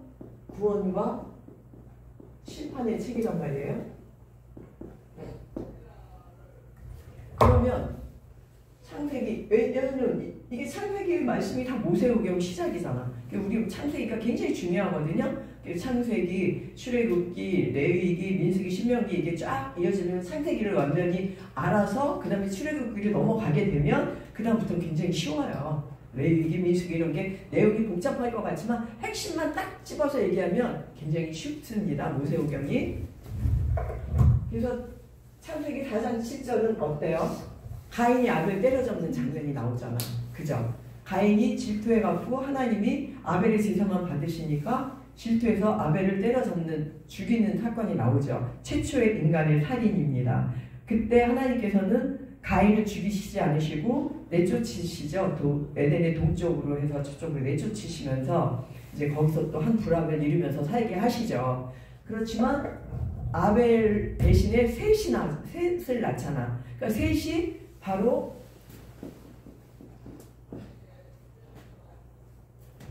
구원과 심판의 책이란 말이에요. 그러면 창세기, 왜냐면 이게 창세기 말씀이 다 모세오경 시작이잖아. 우리 창세기가 굉장히 중요하거든요. 창세기, 출애굽기, 레위기, 민수기, 신명기 이게 쫙 이어지면 창세기를 완전히 알아서 그 다음에 출애굽기를 넘어가게 되면 그 다음부터는 굉장히 쉬워요. 레위기, 민수기 이런 게 내용이 복잡할 것 같지만 핵심만 딱 집어서 얘기하면 굉장히 쉽습니다. 모세오경이. 그래서 창세기 4장 7절은 어때요? 가인이 아벨 때려잡는 장면이 나오잖아. 그죠? 가인이 질투해갖고 하나님이 아벨의 제사만 받으시니까 질투해서 아벨을 때려잡는 죽이는 사건이 나오죠. 최초의 인간의 살인입니다. 그때 하나님께서는 가인을 죽이시지 않으시고 내쫓으시죠. 에덴의 동쪽으로 해서 저쪽으로 내쫓으시면서 이제 거기서 또 한 불합을 이루면서 살게 하시죠. 그렇지만 아벨 대신에 셋을 낳잖아. 그러니까 셋이 바로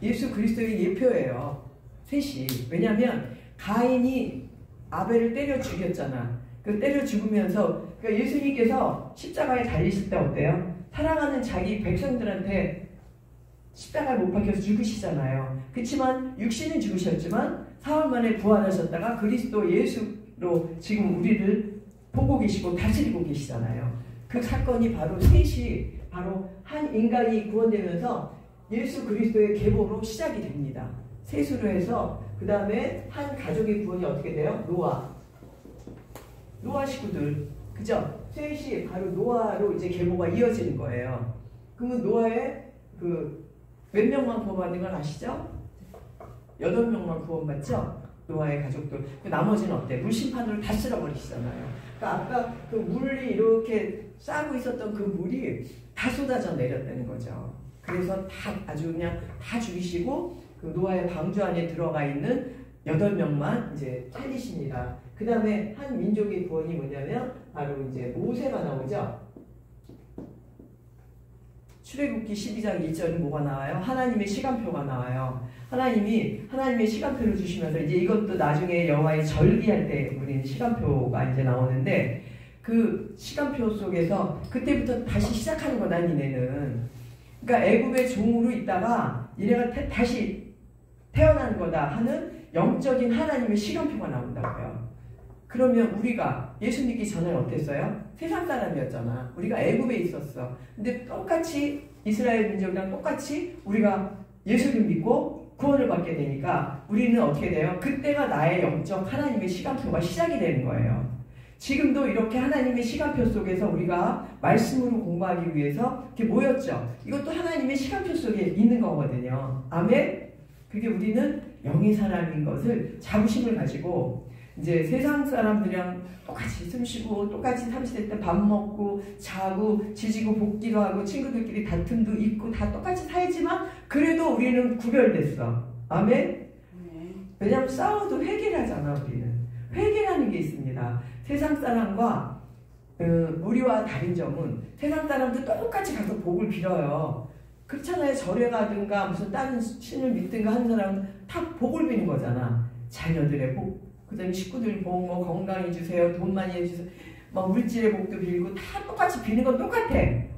예수 그리스도의 예표예요. 셋이. 왜냐하면 가인이 아벨을 때려 죽였잖아. 그 때려 죽으면서 그러니까 예수님께서 십자가에 달리실 때 어때요? 사랑하는 자기 백성들한테 십자가에 못 박혀서 죽으시잖아요. 그렇지만 육신은 죽으셨지만 사흘 만에 부활하셨다가 그리스도 예수로 지금 우리를 보고 계시고 다스리고 계시잖아요. 그 사건이 바로 셋이 바로 한 인간이 구원되면서 예수 그리스도의 계보로 시작이 됩니다. 셋으로 해서 그 다음에 한 가족의 구원이 어떻게 돼요? 노아 식구들. 그죠? 셋이 바로 노아로 이제 계보가 이어지는 거예요. 그러면 노아의 그 몇 명만 구원받은 건 아시죠? 8명만 구원받죠? 노아의 가족들. 그 나머지는 어때? 물심판으로 다 쓸어버리시잖아요. 그러니까 아까 그 물이 이렇게 싸고 있었던 그 물이 다 쏟아져 내렸다는 거죠. 그래서 다 아주 그냥 다 죽이시고 그 노아의 방주 안에 들어가 있는 8명만 이제 살리십니다. 그 다음에 한 민족의 구원이 뭐냐면 바로 이제 모세가 나오죠. 출애굽기 12장 1절은 뭐가 나와요? 하나님의 시간표가 나와요. 하나님의 시간표를 주시면서 이제 이것도 나중에 여호와의 절기할 때 우리는 시간표가 이제 나오는데 그 시간표 속에서 그때부터 다시 시작하는 거다 니네는. 그러니까 애굽의 종으로 있다가 얘네가 다시 태어난 거다 하는 영적인 하나님의 시간표가 나온다고요. 그러면 우리가 예수 믿기 전에 어땠어요? 세상 사람이었잖아. 우리가 애굽에 있었어. 근데 똑같이 이스라엘 민족이랑 똑같이 우리가 예수를 믿고 구원을 받게 되니까 우리는 어떻게 돼요? 그때가 나의 영적 하나님의 시간표가 시작이 되는 거예요. 지금도 이렇게 하나님의 시간표 속에서 우리가 말씀으로 공부하기 위해서 이렇게 모였죠. 이것도 하나님의 시간표 속에 있는 거거든요. 아멘? 그게 우리는 영의 사람인 것을 자부심을 가지고 이제 세상 사람들이랑 똑같이 숨 쉬고 똑같이 30대 때 밥 먹고 자고 지지고 볶기도 하고 친구들끼리 다툼도 있고 다 똑같이 살지만 그래도 우리는 구별됐어. 아멘? 왜냐하면 싸워도 회개를 하잖아. 우리는 회개라는 게 있습니다. 세상 사람과 우리와 다른 점은 세상 사람도 똑같이 가서 복을 빌어요. 그렇잖아요. 절에 가든가 무슨 다른 신을 믿든가 하는 사람은 다 복을 비는 거잖아. 자녀들의 복, 그 다음에 식구들 복, 뭐 건강해주세요, 돈 많이 해주세요, 막 물질의 복도 빌고 다 똑같이 비는 건 똑같아.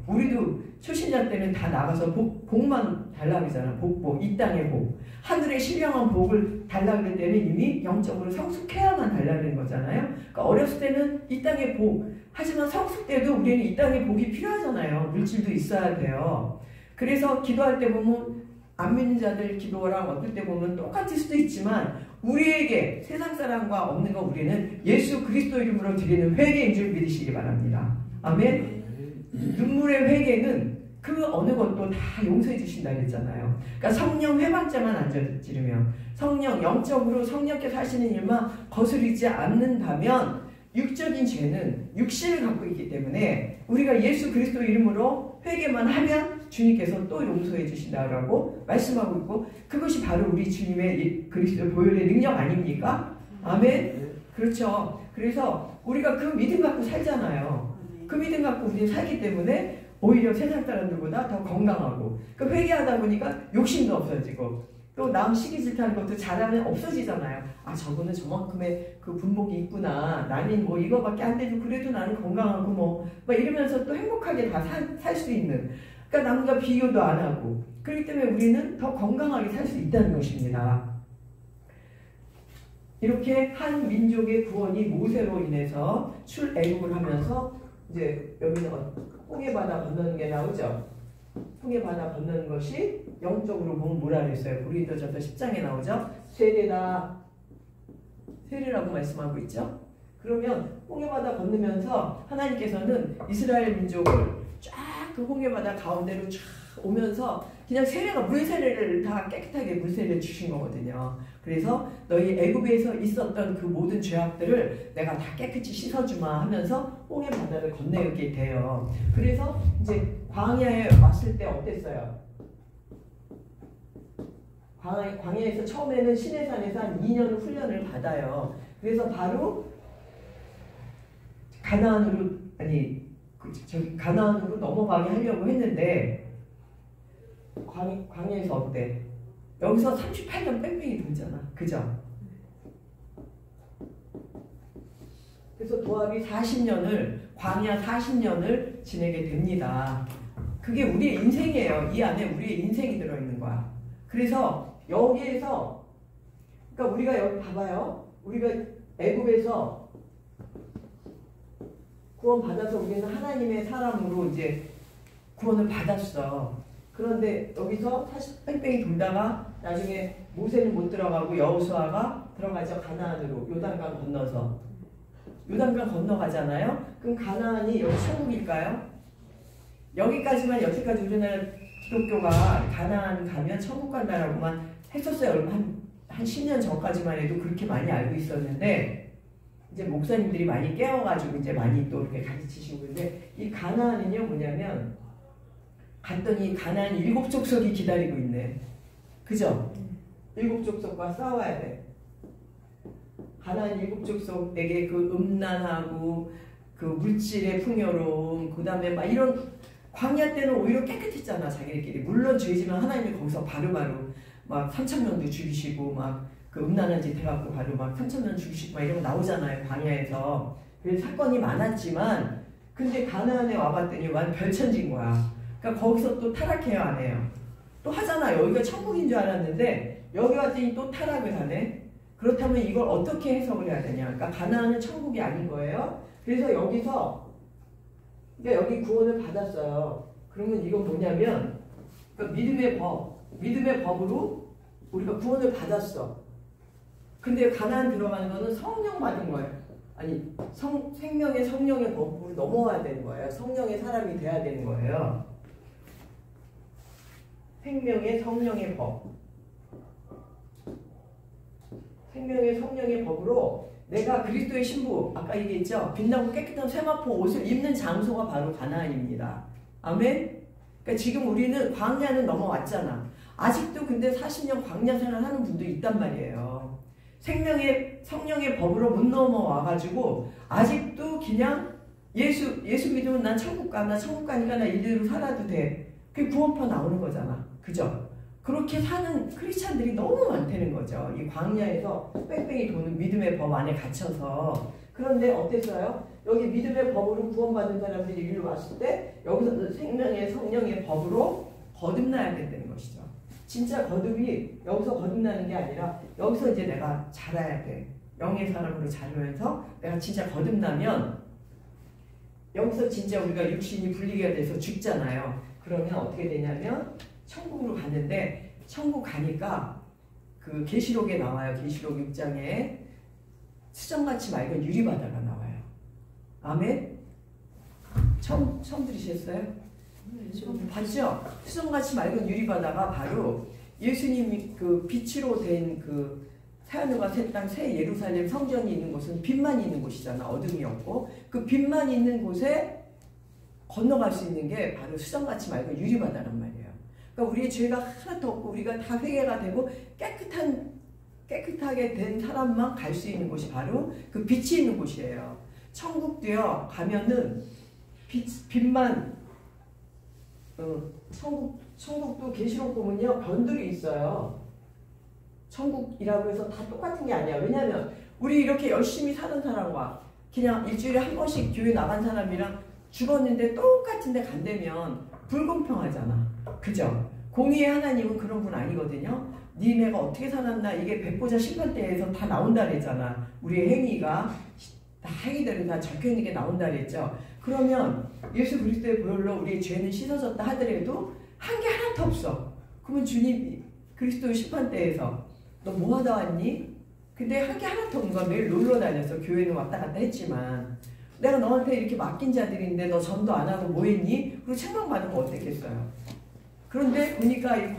우리도 초신자 때는 다 나가서 복만 달라고 그러잖아. 복, 이 땅의 복. 하늘의 신령한 복을 달라고 할 때는 이미 영적으로 성숙해야만 달라고 하는 거잖아요. 그러니까 어렸을 때는 이 땅의 복, 하지만 성숙 때도 우리는 이 땅의 복이 필요하잖아요. 물질도 있어야 돼요. 그래서 기도할 때 보면 안 믿는 자들 기도랑 어떨 때 보면 똑같을 수도 있지만 우리에게 세상 사람과 없는 거 우리는 예수 그리스도 이름으로 드리는 회개인 줄 믿으시기 바랍니다. 아멘. 눈물의 회개는 그 어느 것도 다 용서해 주신다 그랬잖아요. 그러니까 성령 회방자만 안 저지르면 성령 영적으로 성령께서 하시는 일만 거스르지 않는다면 육적인 죄는 육신을 갖고 있기 때문에 우리가 예수 그리스도 이름으로 회개만 하면 주님께서 또 용서해 주신다라고 말씀하고 있고 그것이 바로 우리 주님의 그리스도 보혈의 능력 아닙니까? 아멘? 그렇죠. 그래서 우리가 그 믿음 갖고 살잖아요. 그 믿음 갖고 우리는 살기 때문에 오히려 세상 사람들보다 더 건강하고 그 회개하다 보니까 욕심도 없어지고 또 남 시기 질투하는 것도 잘하면 없어지잖아요. 아 저거는 저만큼의 그 분복이 있구나. 나는 뭐 이거밖에 안 되도 그래도 나는 건강하고 뭐 막 이러면서 또 행복하게 다 살 수 있는. 그러니까 남과 비교도 안 하고 그렇기 때문에 우리는 더 건강하게 살 수 있다는 것입니다. 이렇게 한 민족의 구원이 모세로 인해서 출애굽을 하면서 이제 여기는 홍해 바다 건너는 게 나오죠. 홍해 바다 건너는 것이 영적으로 보면 뭐라 그랬어요? 고린도전서 10장에 나오죠. 세례라고 말씀하고 있죠. 그러면 홍해 바다 건너면서 하나님께서는 이스라엘 민족을 쫙 그 홍해 바다 가운데로 쫙 오면서 그냥 세례가 물 세례를 다 깨끗하게 물 세례를 주신 거거든요. 그래서 너희 애굽에서 있었던 그 모든 죄악들을 내가 다 깨끗이 씻어주마 하면서 홍해 바다를 건너게 돼요. 그래서 이제 광야에 왔을 때 어땠어요? 광야에서 처음에는 시내산에서 한 2년 훈련을 받아요. 그래서 바로 가나안으로 넘어가게 하려고 했는데 광야에서 어때? 여기서 38년 뺑뺑이 돌잖아. 그죠? 그래서 도합이 40년을 광야 40년을 지내게 됩니다. 그게 우리의 인생이에요. 이 안에 우리의 인생이 들어있는 거야. 그래서 여기에서 그러니까 우리가 여기 봐봐요. 우리가 애굽에서 구원 받아서 우리는 하나님의 사람으로 이제 구원을 받았어. 그런데 여기서 사실 뺑뺑이 돌다가 나중에 모세는 못 들어가고 여호수아가 들어가죠. 가나안으로 요단강 건너서 요단강 건너가잖아요. 그럼 가나안이 여기 천국일까요? 여기까지만 여태까지 우리나라 기독교가 가나안 가면 천국 간다라고만 했었어요. 한 10년 전까지만 해도 그렇게 많이 알고 있었는데 이제 목사님들이 많이 깨워가지고 이제 많이 또 이렇게 가르치시고 있는데 이 가나안은요 뭐냐면 갔더니 가나안 7족속이 기다리고 있네. 그죠? 7족속과 싸워야 돼. 가나안 7족속에게 그 음란하고 그 물질의 풍요로움 그 다음에 막 이런 광야 때는 오히려 깨끗했잖아 자기네끼리. 물론 죄지만 하나님이 거기서 바로바로 막 3,000명도 죽이시고 막 그 음란한 짓 해갖고 바로 막 3,000명 죽이시고 막 이런 거 나오잖아요 광야에서. 그래서 사건이 많았지만 근데 가나안에 와봤더니 완 별천지인 거야. 그러니까 거기서 또 타락해요 안 해요? 또 하잖아요. 여기가 천국인 줄 알았는데 여기 왔더니 또 타락을 하네. 그렇다면 이걸 어떻게 해석을 해야 되냐. 그러니까 가나안은 천국이 아닌 거예요. 그래서 여기서 그러니까 여기 구원을 받았어요. 그러면 이건 뭐냐면 그러니까 믿음의 법으로 우리가 구원을 받았어. 근데 가나안 들어가는 거는 성령 받은 거예요. 아니 생명의 성령의 법으로 넘어와야 되는 거예요. 성령의 사람이 돼야 되는 거예요. 생명의 성령의 법. 생명의 성령의 법으로 내가 그리스도의 신부, 아까 얘기했죠? 빛나고 깨끗한 세마포 옷을 입는 장소가 바로 가나안입니다. 아멘? 그러니까 지금 우리는 광야는 넘어왔잖아. 아직도 근데 40년 광야 생활하는 분도 있단 말이에요. 생명의 성령의 법으로 못 넘어와가지고 아직도 그냥 예수 믿으면 난 천국 가. 나 천국 가니까 나 이대로 살아도 돼. 그게 구원파 나오는 거잖아. 그죠? 그렇게 사는 크리스찬들이 너무 많다는 거죠. 이 광야에서 뺑뺑이 도는 믿음의 법 안에 갇혀서. 그런데 어땠어요? 여기 믿음의 법으로 구원받은 사람들이 일로 왔을 때 여기서 생명의 성령의 법으로 거듭나야 된다는 것이죠. 진짜 거듭이 여기서 거듭나는 게 아니라 여기서 이제 내가 자라야 돼. 영의 사람으로 자라면서 내가 진짜 거듭나면 여기서 진짜 우리가 육신이 분리가 돼서 죽잖아요. 그러면 어떻게 되냐면 천국으로 갔는데 천국 가니까 그 계시록에 나와요. 계시록 6장에 수정같이 맑은 유리바다가 나와요. 아멘? 처음 들으셨어요? 봤죠? 수정같이 맑은 유리바다가 바로 예수님이 그 빛으로 된 그 새하늘과 새 땅 새 예루살렘 성전이 있는 곳은 빛만 있는 곳이잖아. 어둠이 없고 그 빛만 있는 곳에 건너갈 수 있는 게 바로 수정같이 맑은 유리바다란 말이에요. 그러니까 우리의 죄가 하나도 없고 우리가 다 회개가 되고 깨끗하게 된 사람만 갈 수 있는 곳이 바로 그 빛이 있는 곳이에요. 천국도요 가면은 빛만 천국도 계시록 보면요 변들이 있어요. 천국이라고 해서 다 똑같은 게 아니야. 왜냐면 우리 이렇게 열심히 사는 사람과 그냥 일주일에 한 번씩 교회 나간 사람이랑 죽었는데 똑같은 데 간다면 불공평하잖아. 그죠? 공의의 하나님은 그런 분 아니거든요. 니네가 어떻게 살았나 이게 백보자 심판대에서 다 나온다 그랬잖아. 우리의 행위가 다 행위들이 다 적혀있는 게 나온다 그랬죠. 그러면 예수 그리스도의 보혈로 우리의 죄는 씻어졌다 하더라도 한 게 하나도 없어. 그러면 주님 그리스도의 심판대에서 너 뭐 하다 왔니? 근데 한 게 하나도 없는 거야. 매일 놀러 다녀서 교회는 왔다 갔다 했지만 내가 너한테 이렇게 맡긴 자들인데 너 전도 안 하고 뭐 했니? 그리고 책망받으면 어땠겠어요? 그런데 보니까 이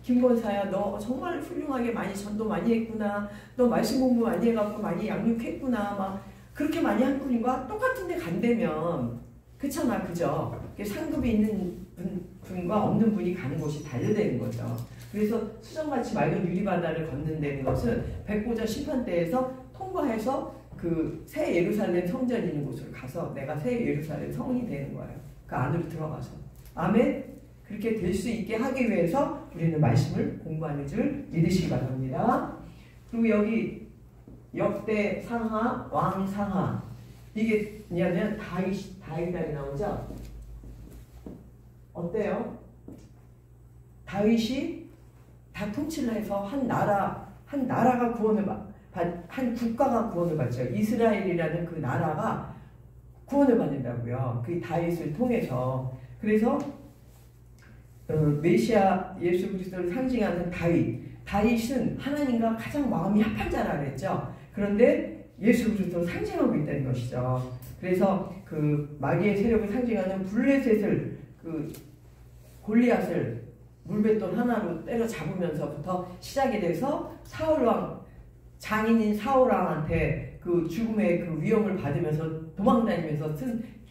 김 권사야 너 정말 훌륭하게 많이 전도 많이 했구나. 너 말씀 공부 많이 해갖고 많이 양육했구나. 막 그렇게 많이 한 분과 똑같은 데 간다면 그렇잖아. 그죠? 상급이 있는 분과 없는 분이 가는 곳이 달려되는 거죠. 그래서 수정같이 맑은 유리바다를 걷는다는 것은 백보자 심판대에서 통과해서 그 새 예루살렘 성전이 있는 곳으로 가서 내가 새 예루살렘 성이 되는 거예요. 그 안으로 들어가서. 아멘? 그렇게 될 수 있게 하기 위해서 우리는 말씀을 공부하는 줄 믿으시기 바랍니다. 그리고 여기 역대 상하, 왕 상하. 이게 뭐냐면 다윗이 나오죠? 어때요? 다윗이 다 통치를 해서 한 나라가 구원을 한 국가가 구원을 받죠. 이스라엘이라는 그 나라가 구원을 받는다고요. 그 다윗을 통해서. 그래서 메시아 예수 그리스도를 상징하는 다윗은 하나님과 가장 마음이 합한 자라 그랬죠. 그런데 예수 그리스도를 상징하고 있다는 것이죠. 그래서 그 마귀의 세력을 상징하는 블레셋을 그 골리앗을 물맷돌 하나로 때려잡으면서부터 시작이 돼서 사울왕 장인인 사울왕한테 그 죽음의 그 위험을 받으면서 도망다니면서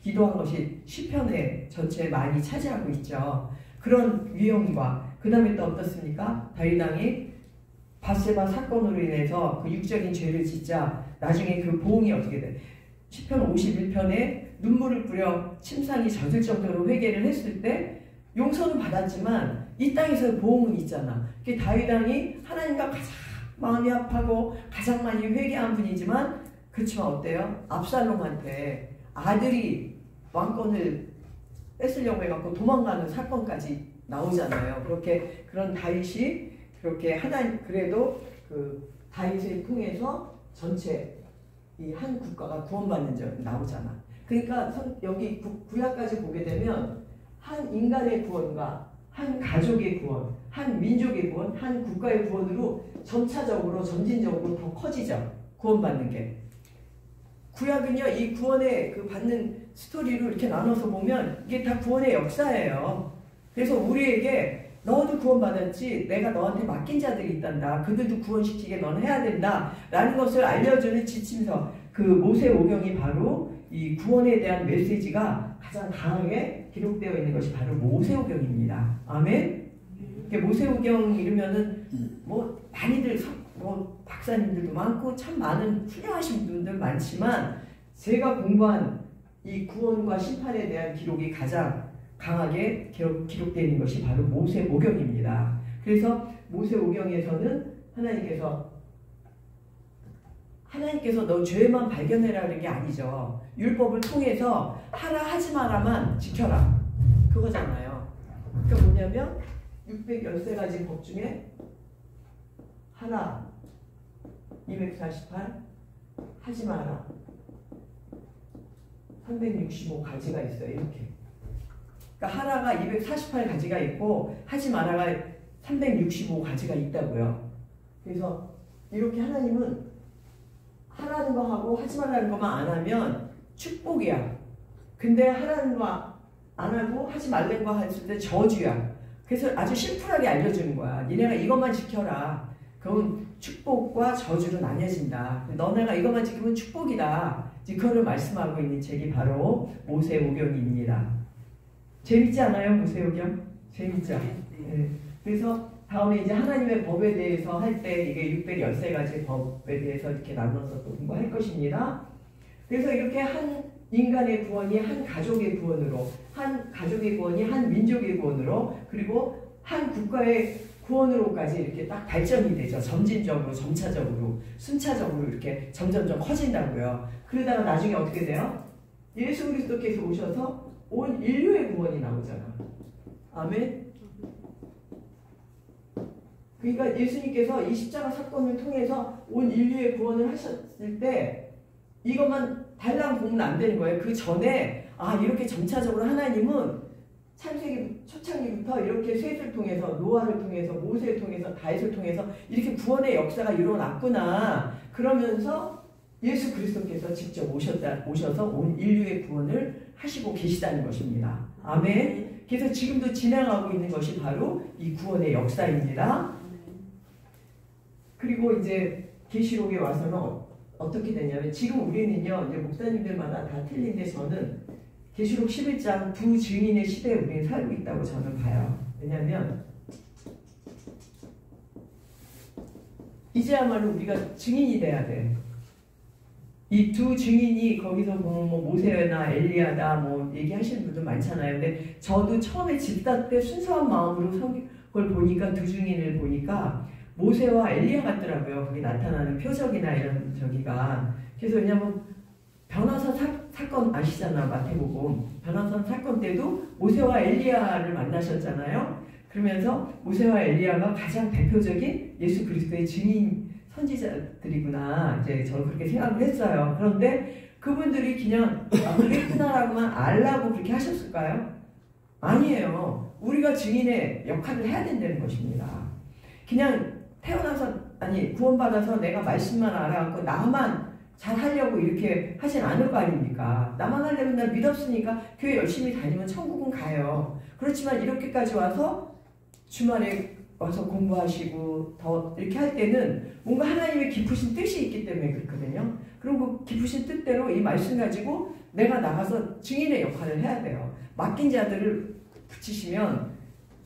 기도한 것이 시편의 전체에 많이 차지하고 있죠. 그런 위험과 그 다음에 또 어떻습니까? 다윗 왕이 바세바 사건으로 인해서 그 육적인 죄를 짓자 나중에 그 보응이 어떻게 돼? 시편 51편에 눈물을 뿌려 침상이 젖을 정도로 회개를 했을 때 용서는 받았지만 이 땅에서 보응은 있잖아. 그게 다윗 왕이 하나님과 가장 마음이 아파하고 가장 많이 회개한 분이지만 그렇지만 어때요? 압살롬한테 아들이 왕권을 뺏으려고 해갖고 도망가는 사건까지 나오잖아요. 그렇게 그런 다윗이 그렇게 하나님 그래도 그 다윗을 통해서 전체 이 한 국가가 구원받는 점 나오잖아. 그러니까 여기 구약까지 보게 되면 한 인간의 구원과 한 가족의 구원, 한 민족의 구원, 한 국가의 구원으로 점차적으로 점진적으로 더 커지죠. 구원받는 게. 구약은요 이 구원의 그 받는 스토리로 이렇게 나눠서 보면 이게 다 구원의 역사예요. 그래서 우리에게 너도 구원받았지 내가 너한테 맡긴 자들이 있단다. 그들도 구원시키게 너는 해야 된다. 라는 것을 알려주는 지침서 그 모세오경이 바로 이 구원에 대한 메시지가 가장 강하게 기록되어 있는 것이 바로 모세오경입니다. 아멘? 모세오경 이러면은 뭐 많이들 뭐 박사님들도 많고 참 많은 훌륭하신 분들 많지만 제가 공부한 이 구원과 심판에 대한 기록이 가장 강하게 기록되어 있는 것이 바로 모세오경입니다. 그래서 모세오경에서는 하나님께서 너 죄만 발견해라는 게 아니죠. 율법을 통해서 하라 하지 마라만 지켜라. 그거잖아요. 그러니까 뭐냐면 613가지 법 중에 하나 248 하지 마라 365가지가 있어요. 이렇게. 그러니까 하라가 248가지가 있고 하지 마라가 365가지가 있다고요. 그래서 이렇게 하나님은 하라는 거 하고 하지 말라는 것만 안 하면 축복이야. 근데 하라는 거 안 하고 하지 말라는 거 했을 때 저주야. 그래서 아주 심플하게 알려주는 거야. 니네가 이것만 지켜라. 그러면 축복과 저주로 나뉘어진다. 너네가 이것만 지키면 축복이다. 그거를 말씀하고 있는 책이 바로 모세오경입니다. 재밌지 않아요? 모세오경? 재밌죠? 네. 그래서 다음에 이제 하나님의 법에 대해서 할 때 이게 613가지 법에 대해서 이렇게 나눠서 또 공부할 것입니다. 그래서 이렇게 한 인간의 구원이 한 가족의 구원으로, 한 가족의 구원이 한 민족의 구원으로, 그리고 한 국가의 구원으로까지 이렇게 딱 발전이 되죠. 점진적으로, 점차적으로, 순차적으로 이렇게 점점점 커진다고요. 그러다가 나중에 어떻게 돼요? 예수 그리스도께서 오셔서 온 인류의 구원이 나오잖아. 아멘? 그러니까 예수님께서 이 십자가 사건을 통해서 온 인류의 구원을 하셨을 때 이것만 달랑 보면 안 되는 거예요. 그 전에 이렇게 점차적으로 하나님은 창세기 초창기부터 이렇게 셋을 통해서 노아를 통해서 모세를 통해서 다윗을 통해서 이렇게 구원의 역사가 일어났구나. 그러면서 예수 그리스도께서 직접 오셔서 온 인류의 구원을 하시고 계시다는 것입니다. 아멘. 그래서 지금도 진행하고 있는 것이 바로 이 구원의 역사입니다. 그리고 이제 계시록에 와서는 어떻게 되냐면 지금 우리는요 이제 목사님들마다 다 틀린데 저는 계시록 11장 두 증인의 시대에 우리는 살고 있다고 저는 봐요. 왜냐하면 이제야말로 우리가 증인이 돼야 돼. 이 두 증인이 거기서 뭐 모세나 엘리야다 뭐 얘기하시는 분들 많잖아요. 근데 저도 처음에 집사 때 순수한 마음으로 그걸 보니까 두 증인을 보니까 모세와 엘리야 같더라고요. 거기 나타나는 표적이나 이런 저기가. 그래서 왜냐면 변화산 사건 아시잖아. 마태복음. 변화산 사건 때도 모세와 엘리야를 만나셨잖아요. 그러면서 모세와 엘리야가 가장 대표적인 예수 그리스도의 증인 선지자들이구나. 이제 저는 그렇게 생각을 했어요. 그런데 그분들이 그냥 그랬구나라고만 알라고 그렇게 하셨을까요? 아니에요. 우리가 증인의 역할을 해야 된다는 것입니다. 그냥 태어나서 구원받아서 내가 말씀만 알아갖고 나만 잘 하려고 이렇게 하진 않을 거 아닙니까? 나만 하려면 나 믿었으니까 교회 열심히 다니면 천국은 가요. 그렇지만 이렇게까지 와서 주말에 와서 공부하시고 더 이렇게 할 때는 뭔가 하나님의 깊으신 뜻이 있기 때문에 그렇거든요. 그럼 그 깊으신 뜻대로 이 말씀 가지고 내가 나가서 증인의 역할을 해야 돼요. 맡긴 자들을 붙이시면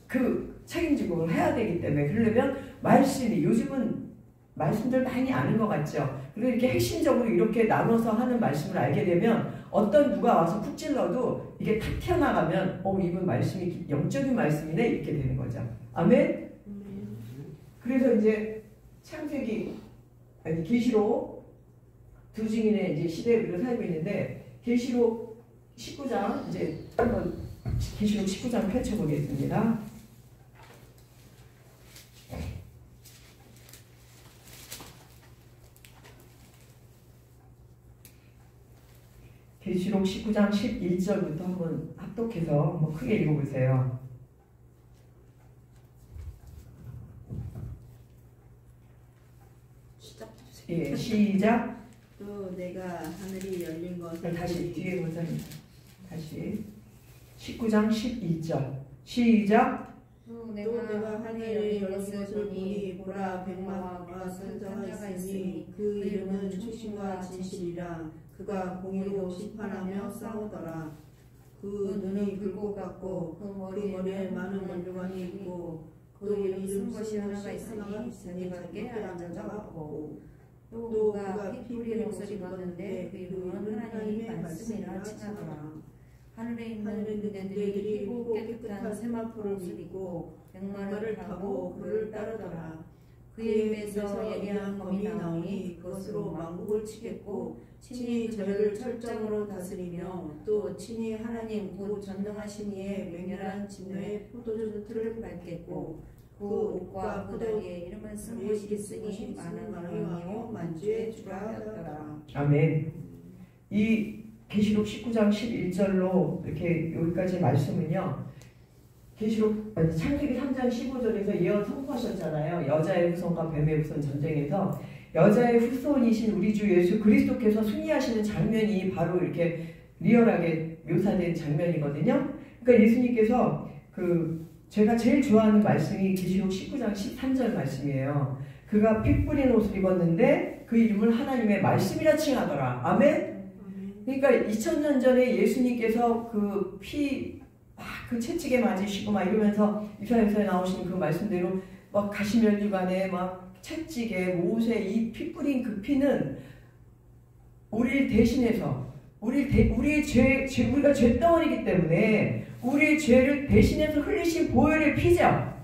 그 책임지고 해야 되기 때문에 그러려면 말씀이 요즘은 말씀들 많이 아는 것 같죠. 그리고 이렇게 핵심적으로 이렇게 나눠서 하는 말씀을 알게 되면 어떤 누가 와서 푹 찔러도 이게 탁 튀어나가면 이분 말씀이 영적인 말씀이네 이렇게 되는 거죠. 아멘? 그래서 이제 창세기 아니 계시록 두 증인의 이제 시대에 우리가 살고 있는데 계시록 19장 이제 한번 계시록 19장 펼쳐보겠습니다. 계시록 19장 11절부터 한번 합독해서 한번 크게 읽어보세요. 예, 시작. 또 내가 하늘이 열린 것을 다시 뒤에 보자. 다시 19장 12절 시작. 또 내가 하늘이 열린 것을 보니 보라 백마와 선자가 있으니 그 이름은 충신과 진실이라. 그가 공의로 심판하며 싸우더라. 그 눈이 불꽃 같고 그 머리에 많은 면류관이 있고 그 이름 쓴 것이 하나가 있으니 자기 밖에 앉은 자가 없고 또 그가 피 뿌린 옷을 입었는데 그 이름은 하나님의 말씀이라 칭하더라. 하늘에 있는 그들이 고 깨끗한 세마포를 입고 백마를 타고 그를 따르더라. 그의 입에서 예리한 검이 나오니 그것으로 만국을 치겠고 친히 저를 철장으로 다스리며 또 친히 하나님 곧 전능하신 이의 맹렬한 진노의 포도주틀을 밟겠고 그 옷과 그 다리에 이름을 쓴 것이 있으니 많은 왕이요 만주의 주라 하였더라. 아멘. 이 계시록 19장 11절로 이렇게 여기까지 말씀은요. 창세기 3장 15절에서 예언 선포하셨잖아요. 여자의 후손과 뱀의 후손 전쟁에서 여자의 후손이신 우리 주 예수 그리스도께서 승리하시는 장면이 바로 이렇게 리얼하게 묘사된 장면이거든요. 그러니까 예수님께서 제가 제일 좋아하는 말씀이 계시록 19장 13절 말씀이에요. 그가 피 뿌린 옷을 입었는데 그 이름을 하나님의 말씀이라 칭하더라. 아멘? 그러니까 2000년 전에 예수님께서 그 채찍에 맞으시고 막 이러면서 이사야서에 나오신 그 말씀대로 막 가시면류관에 막 채찍에 못에 이 피 뿌린 그 피는 우리를 대신해서 우리의 우리가 죄덩어리이기 때문에 우리의 죄를 대신해서 흘리신 보혈의 피죠.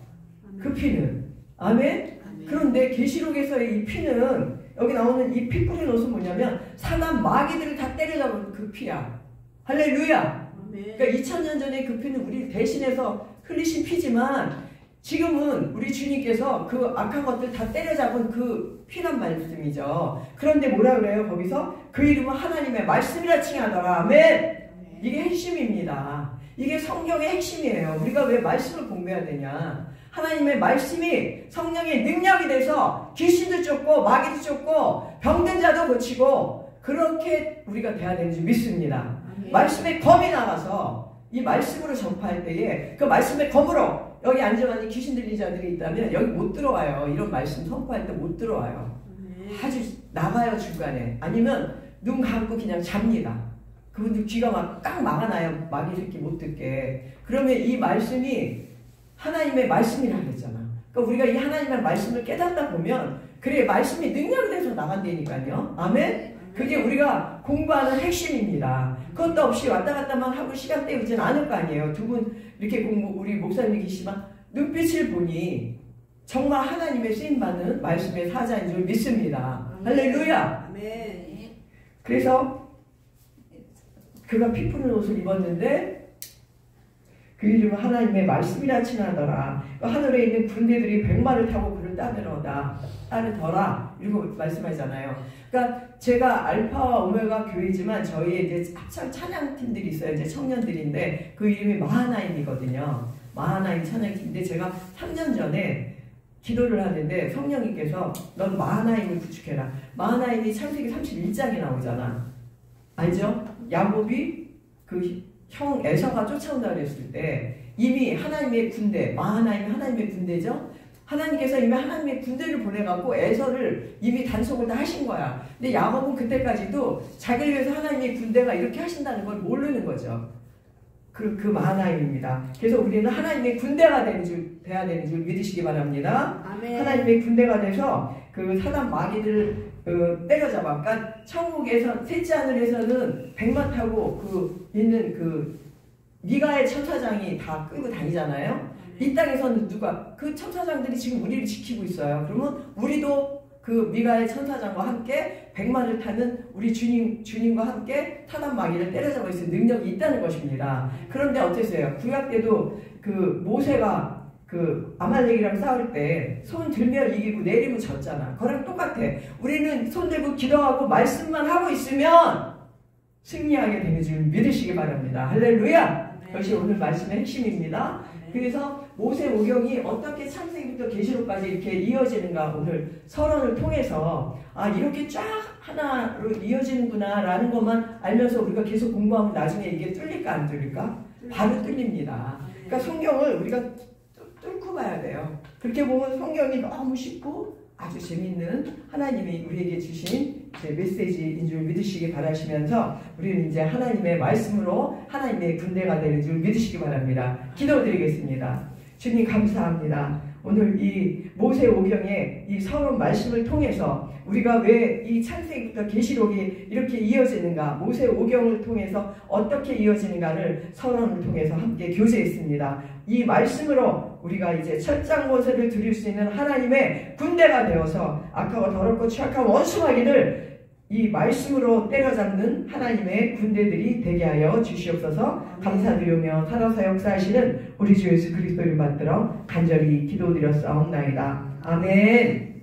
그 피는 아멘? 그런데 계시록에서의 이 피는 여기 나오는 이 피 뿌린 옷은 뭐냐면 사단 마귀들을 다 때려잡은 그 피야. 할렐루야. 그러니까 2000년 전에 그 피는 우리 대신해서 흘리신 피지만 지금은 우리 주님께서 그 악한 것들 다 때려잡은 그 피란 말씀이죠. 그런데 뭐라 그래요? 거기서 그 이름은 하나님의 말씀이라 칭하더라. 아멘. 이게 핵심입니다. 이게 성경의 핵심이에요. 우리가 왜 말씀을 공부해야 되냐? 하나님의 말씀이 성령의 능력이 돼서 귀신도 쫓고 마귀도 쫓고 병든 자도 고치고 그렇게 우리가 돼야 되는지 믿습니다. 말씀의 검이 나가서 이 말씀으로 전파할 때에 그 말씀의 검으로 여기 앉아가는 귀신 들린 자들이 있다면 여기 못 들어와요. 이런 말씀 선포할 때 못 들어와요. 아주 나가요 중간에. 아니면 눈 감고 그냥 잡니다. 그분들 귀가 막 꽉 막아놔요. 마귀 새끼 못 듣게. 그러면 이 말씀이 하나님의 말씀이라 그랬잖아. 그러니까 우리가 이 하나님의 말씀을 깨닫다 보면 그래 말씀이 능력이 돼서 나간다니까요. 아멘? 그게 우리가 공부하는 핵심입니다. 그것도 없이 왔다 갔다만 하고 시간 때우지는 않을 거 아니에요. 두 분 이렇게 우리 목사님이 계시지만 눈빛을 보니 정말 하나님의 쓰임받는 말씀의 사자인 줄 믿습니다. 할렐루야. 아멘. 그래서 그가 피 푸른 옷을 입었는데 그 이름은 하나님의 말씀이라 칭하더라. 하늘에 있는 군대들이 백마를 타고 그를 따르더라. 이러고 말씀하잖아요. 그러니까 제가 알파와 오메가 교회지만 저희의 이제 합창 찬양팀들이 있어요. 이제 청년들인데 그 이름이 마하나임이거든요. 마하나임 찬양팀인데 제가 3년 전에 기도를 하는데 성령님께서 넌 마하나임을 구축해라. 마하나임이 창세기 31장에 나오잖아. 알죠? 야곱이 그 형 에서가 쫓아온다 그랬을 때 이미 하나님의 군대, 마하나임이 하나님의 군대죠? 하나님께서 이미 하나님의 군대를 보내갖고 에서를 이미 단속을 다 하신 거야. 근데 야곱은 그때까지도 자기를 위해서 하나님의 군대가 이렇게 하신다는 걸 모르는 거죠. 그 마하나임입니다. 그래서 우리는 하나님의 군대가 돼야 되는 줄 믿으시기 바랍니다. 아멘. 하나님의 군대가 돼서 그 사단 마귀를 때려잡아. 그러니까 천국에서 셋째 하늘에서는 백마 타고 있는 그 미가의 천사장이 다 끌고 다니잖아요. 이 땅에서는 누가 그 천사장들이 지금 우리를 지키고 있어요. 그러면 우리도 그 미가의 천사장과 함께 백마를 타는 우리 주님과 함께 사단 마귀를 때려잡을 수 있는 능력이 있다는 것입니다. 그런데 어땠어요? 구약 때도 그 모세가 그 아말렉이랑 싸울 때 손 들면 이기고 내리면 졌잖아. 그거랑 똑같아. 우리는 손 들고 기도하고 말씀만 하고 있으면 승리하게 되는 줄 믿으시기 바랍니다. 할렐루야! 그것이 오늘 말씀의 핵심입니다. 그래서 모세 오경이 어떻게 창세기부터 계시록까지 이렇게 이어지는가 오늘 서론을 통해서 이렇게 쫙 하나로 이어지는구나 라는 것만 알면서 우리가 계속 공부하면 나중에 이게 뚫릴까 안 뚫릴까? 바로 뚫립니다. 그러니까 성경을 우리가 뚫고 봐야 돼요. 그렇게 보면 성경이 너무 쉽고 아주 재밌는 하나님이 우리에게 주신 메시지인 줄 믿으시기 바라시면서 우리는 이제 하나님의 말씀으로 하나님의 군대가 되는 줄 믿으시기 바랍니다. 기도드리겠습니다. 주님 감사합니다. 오늘 이 모세 오경의 이 서론 말씀을 통해서 우리가 왜 이 창세기부터 계시록이 이렇게 이어지는가, 모세 오경을 통해서 어떻게 이어지는가를 서론을 통해서 함께 교제했습니다. 이 말씀으로 우리가 이제 철장 권세를 드릴 수 있는 하나님의 군대가 되어서 악하고 더럽고 취약한 원수마귀를 이 말씀으로 때려잡는 하나님의 군대들이 되게 하여 주시옵소서. 감사드리며 살아서 역사하시는 우리 주 예수 그리스도를 받들어 간절히 기도드렸사옵나이다. 아멘.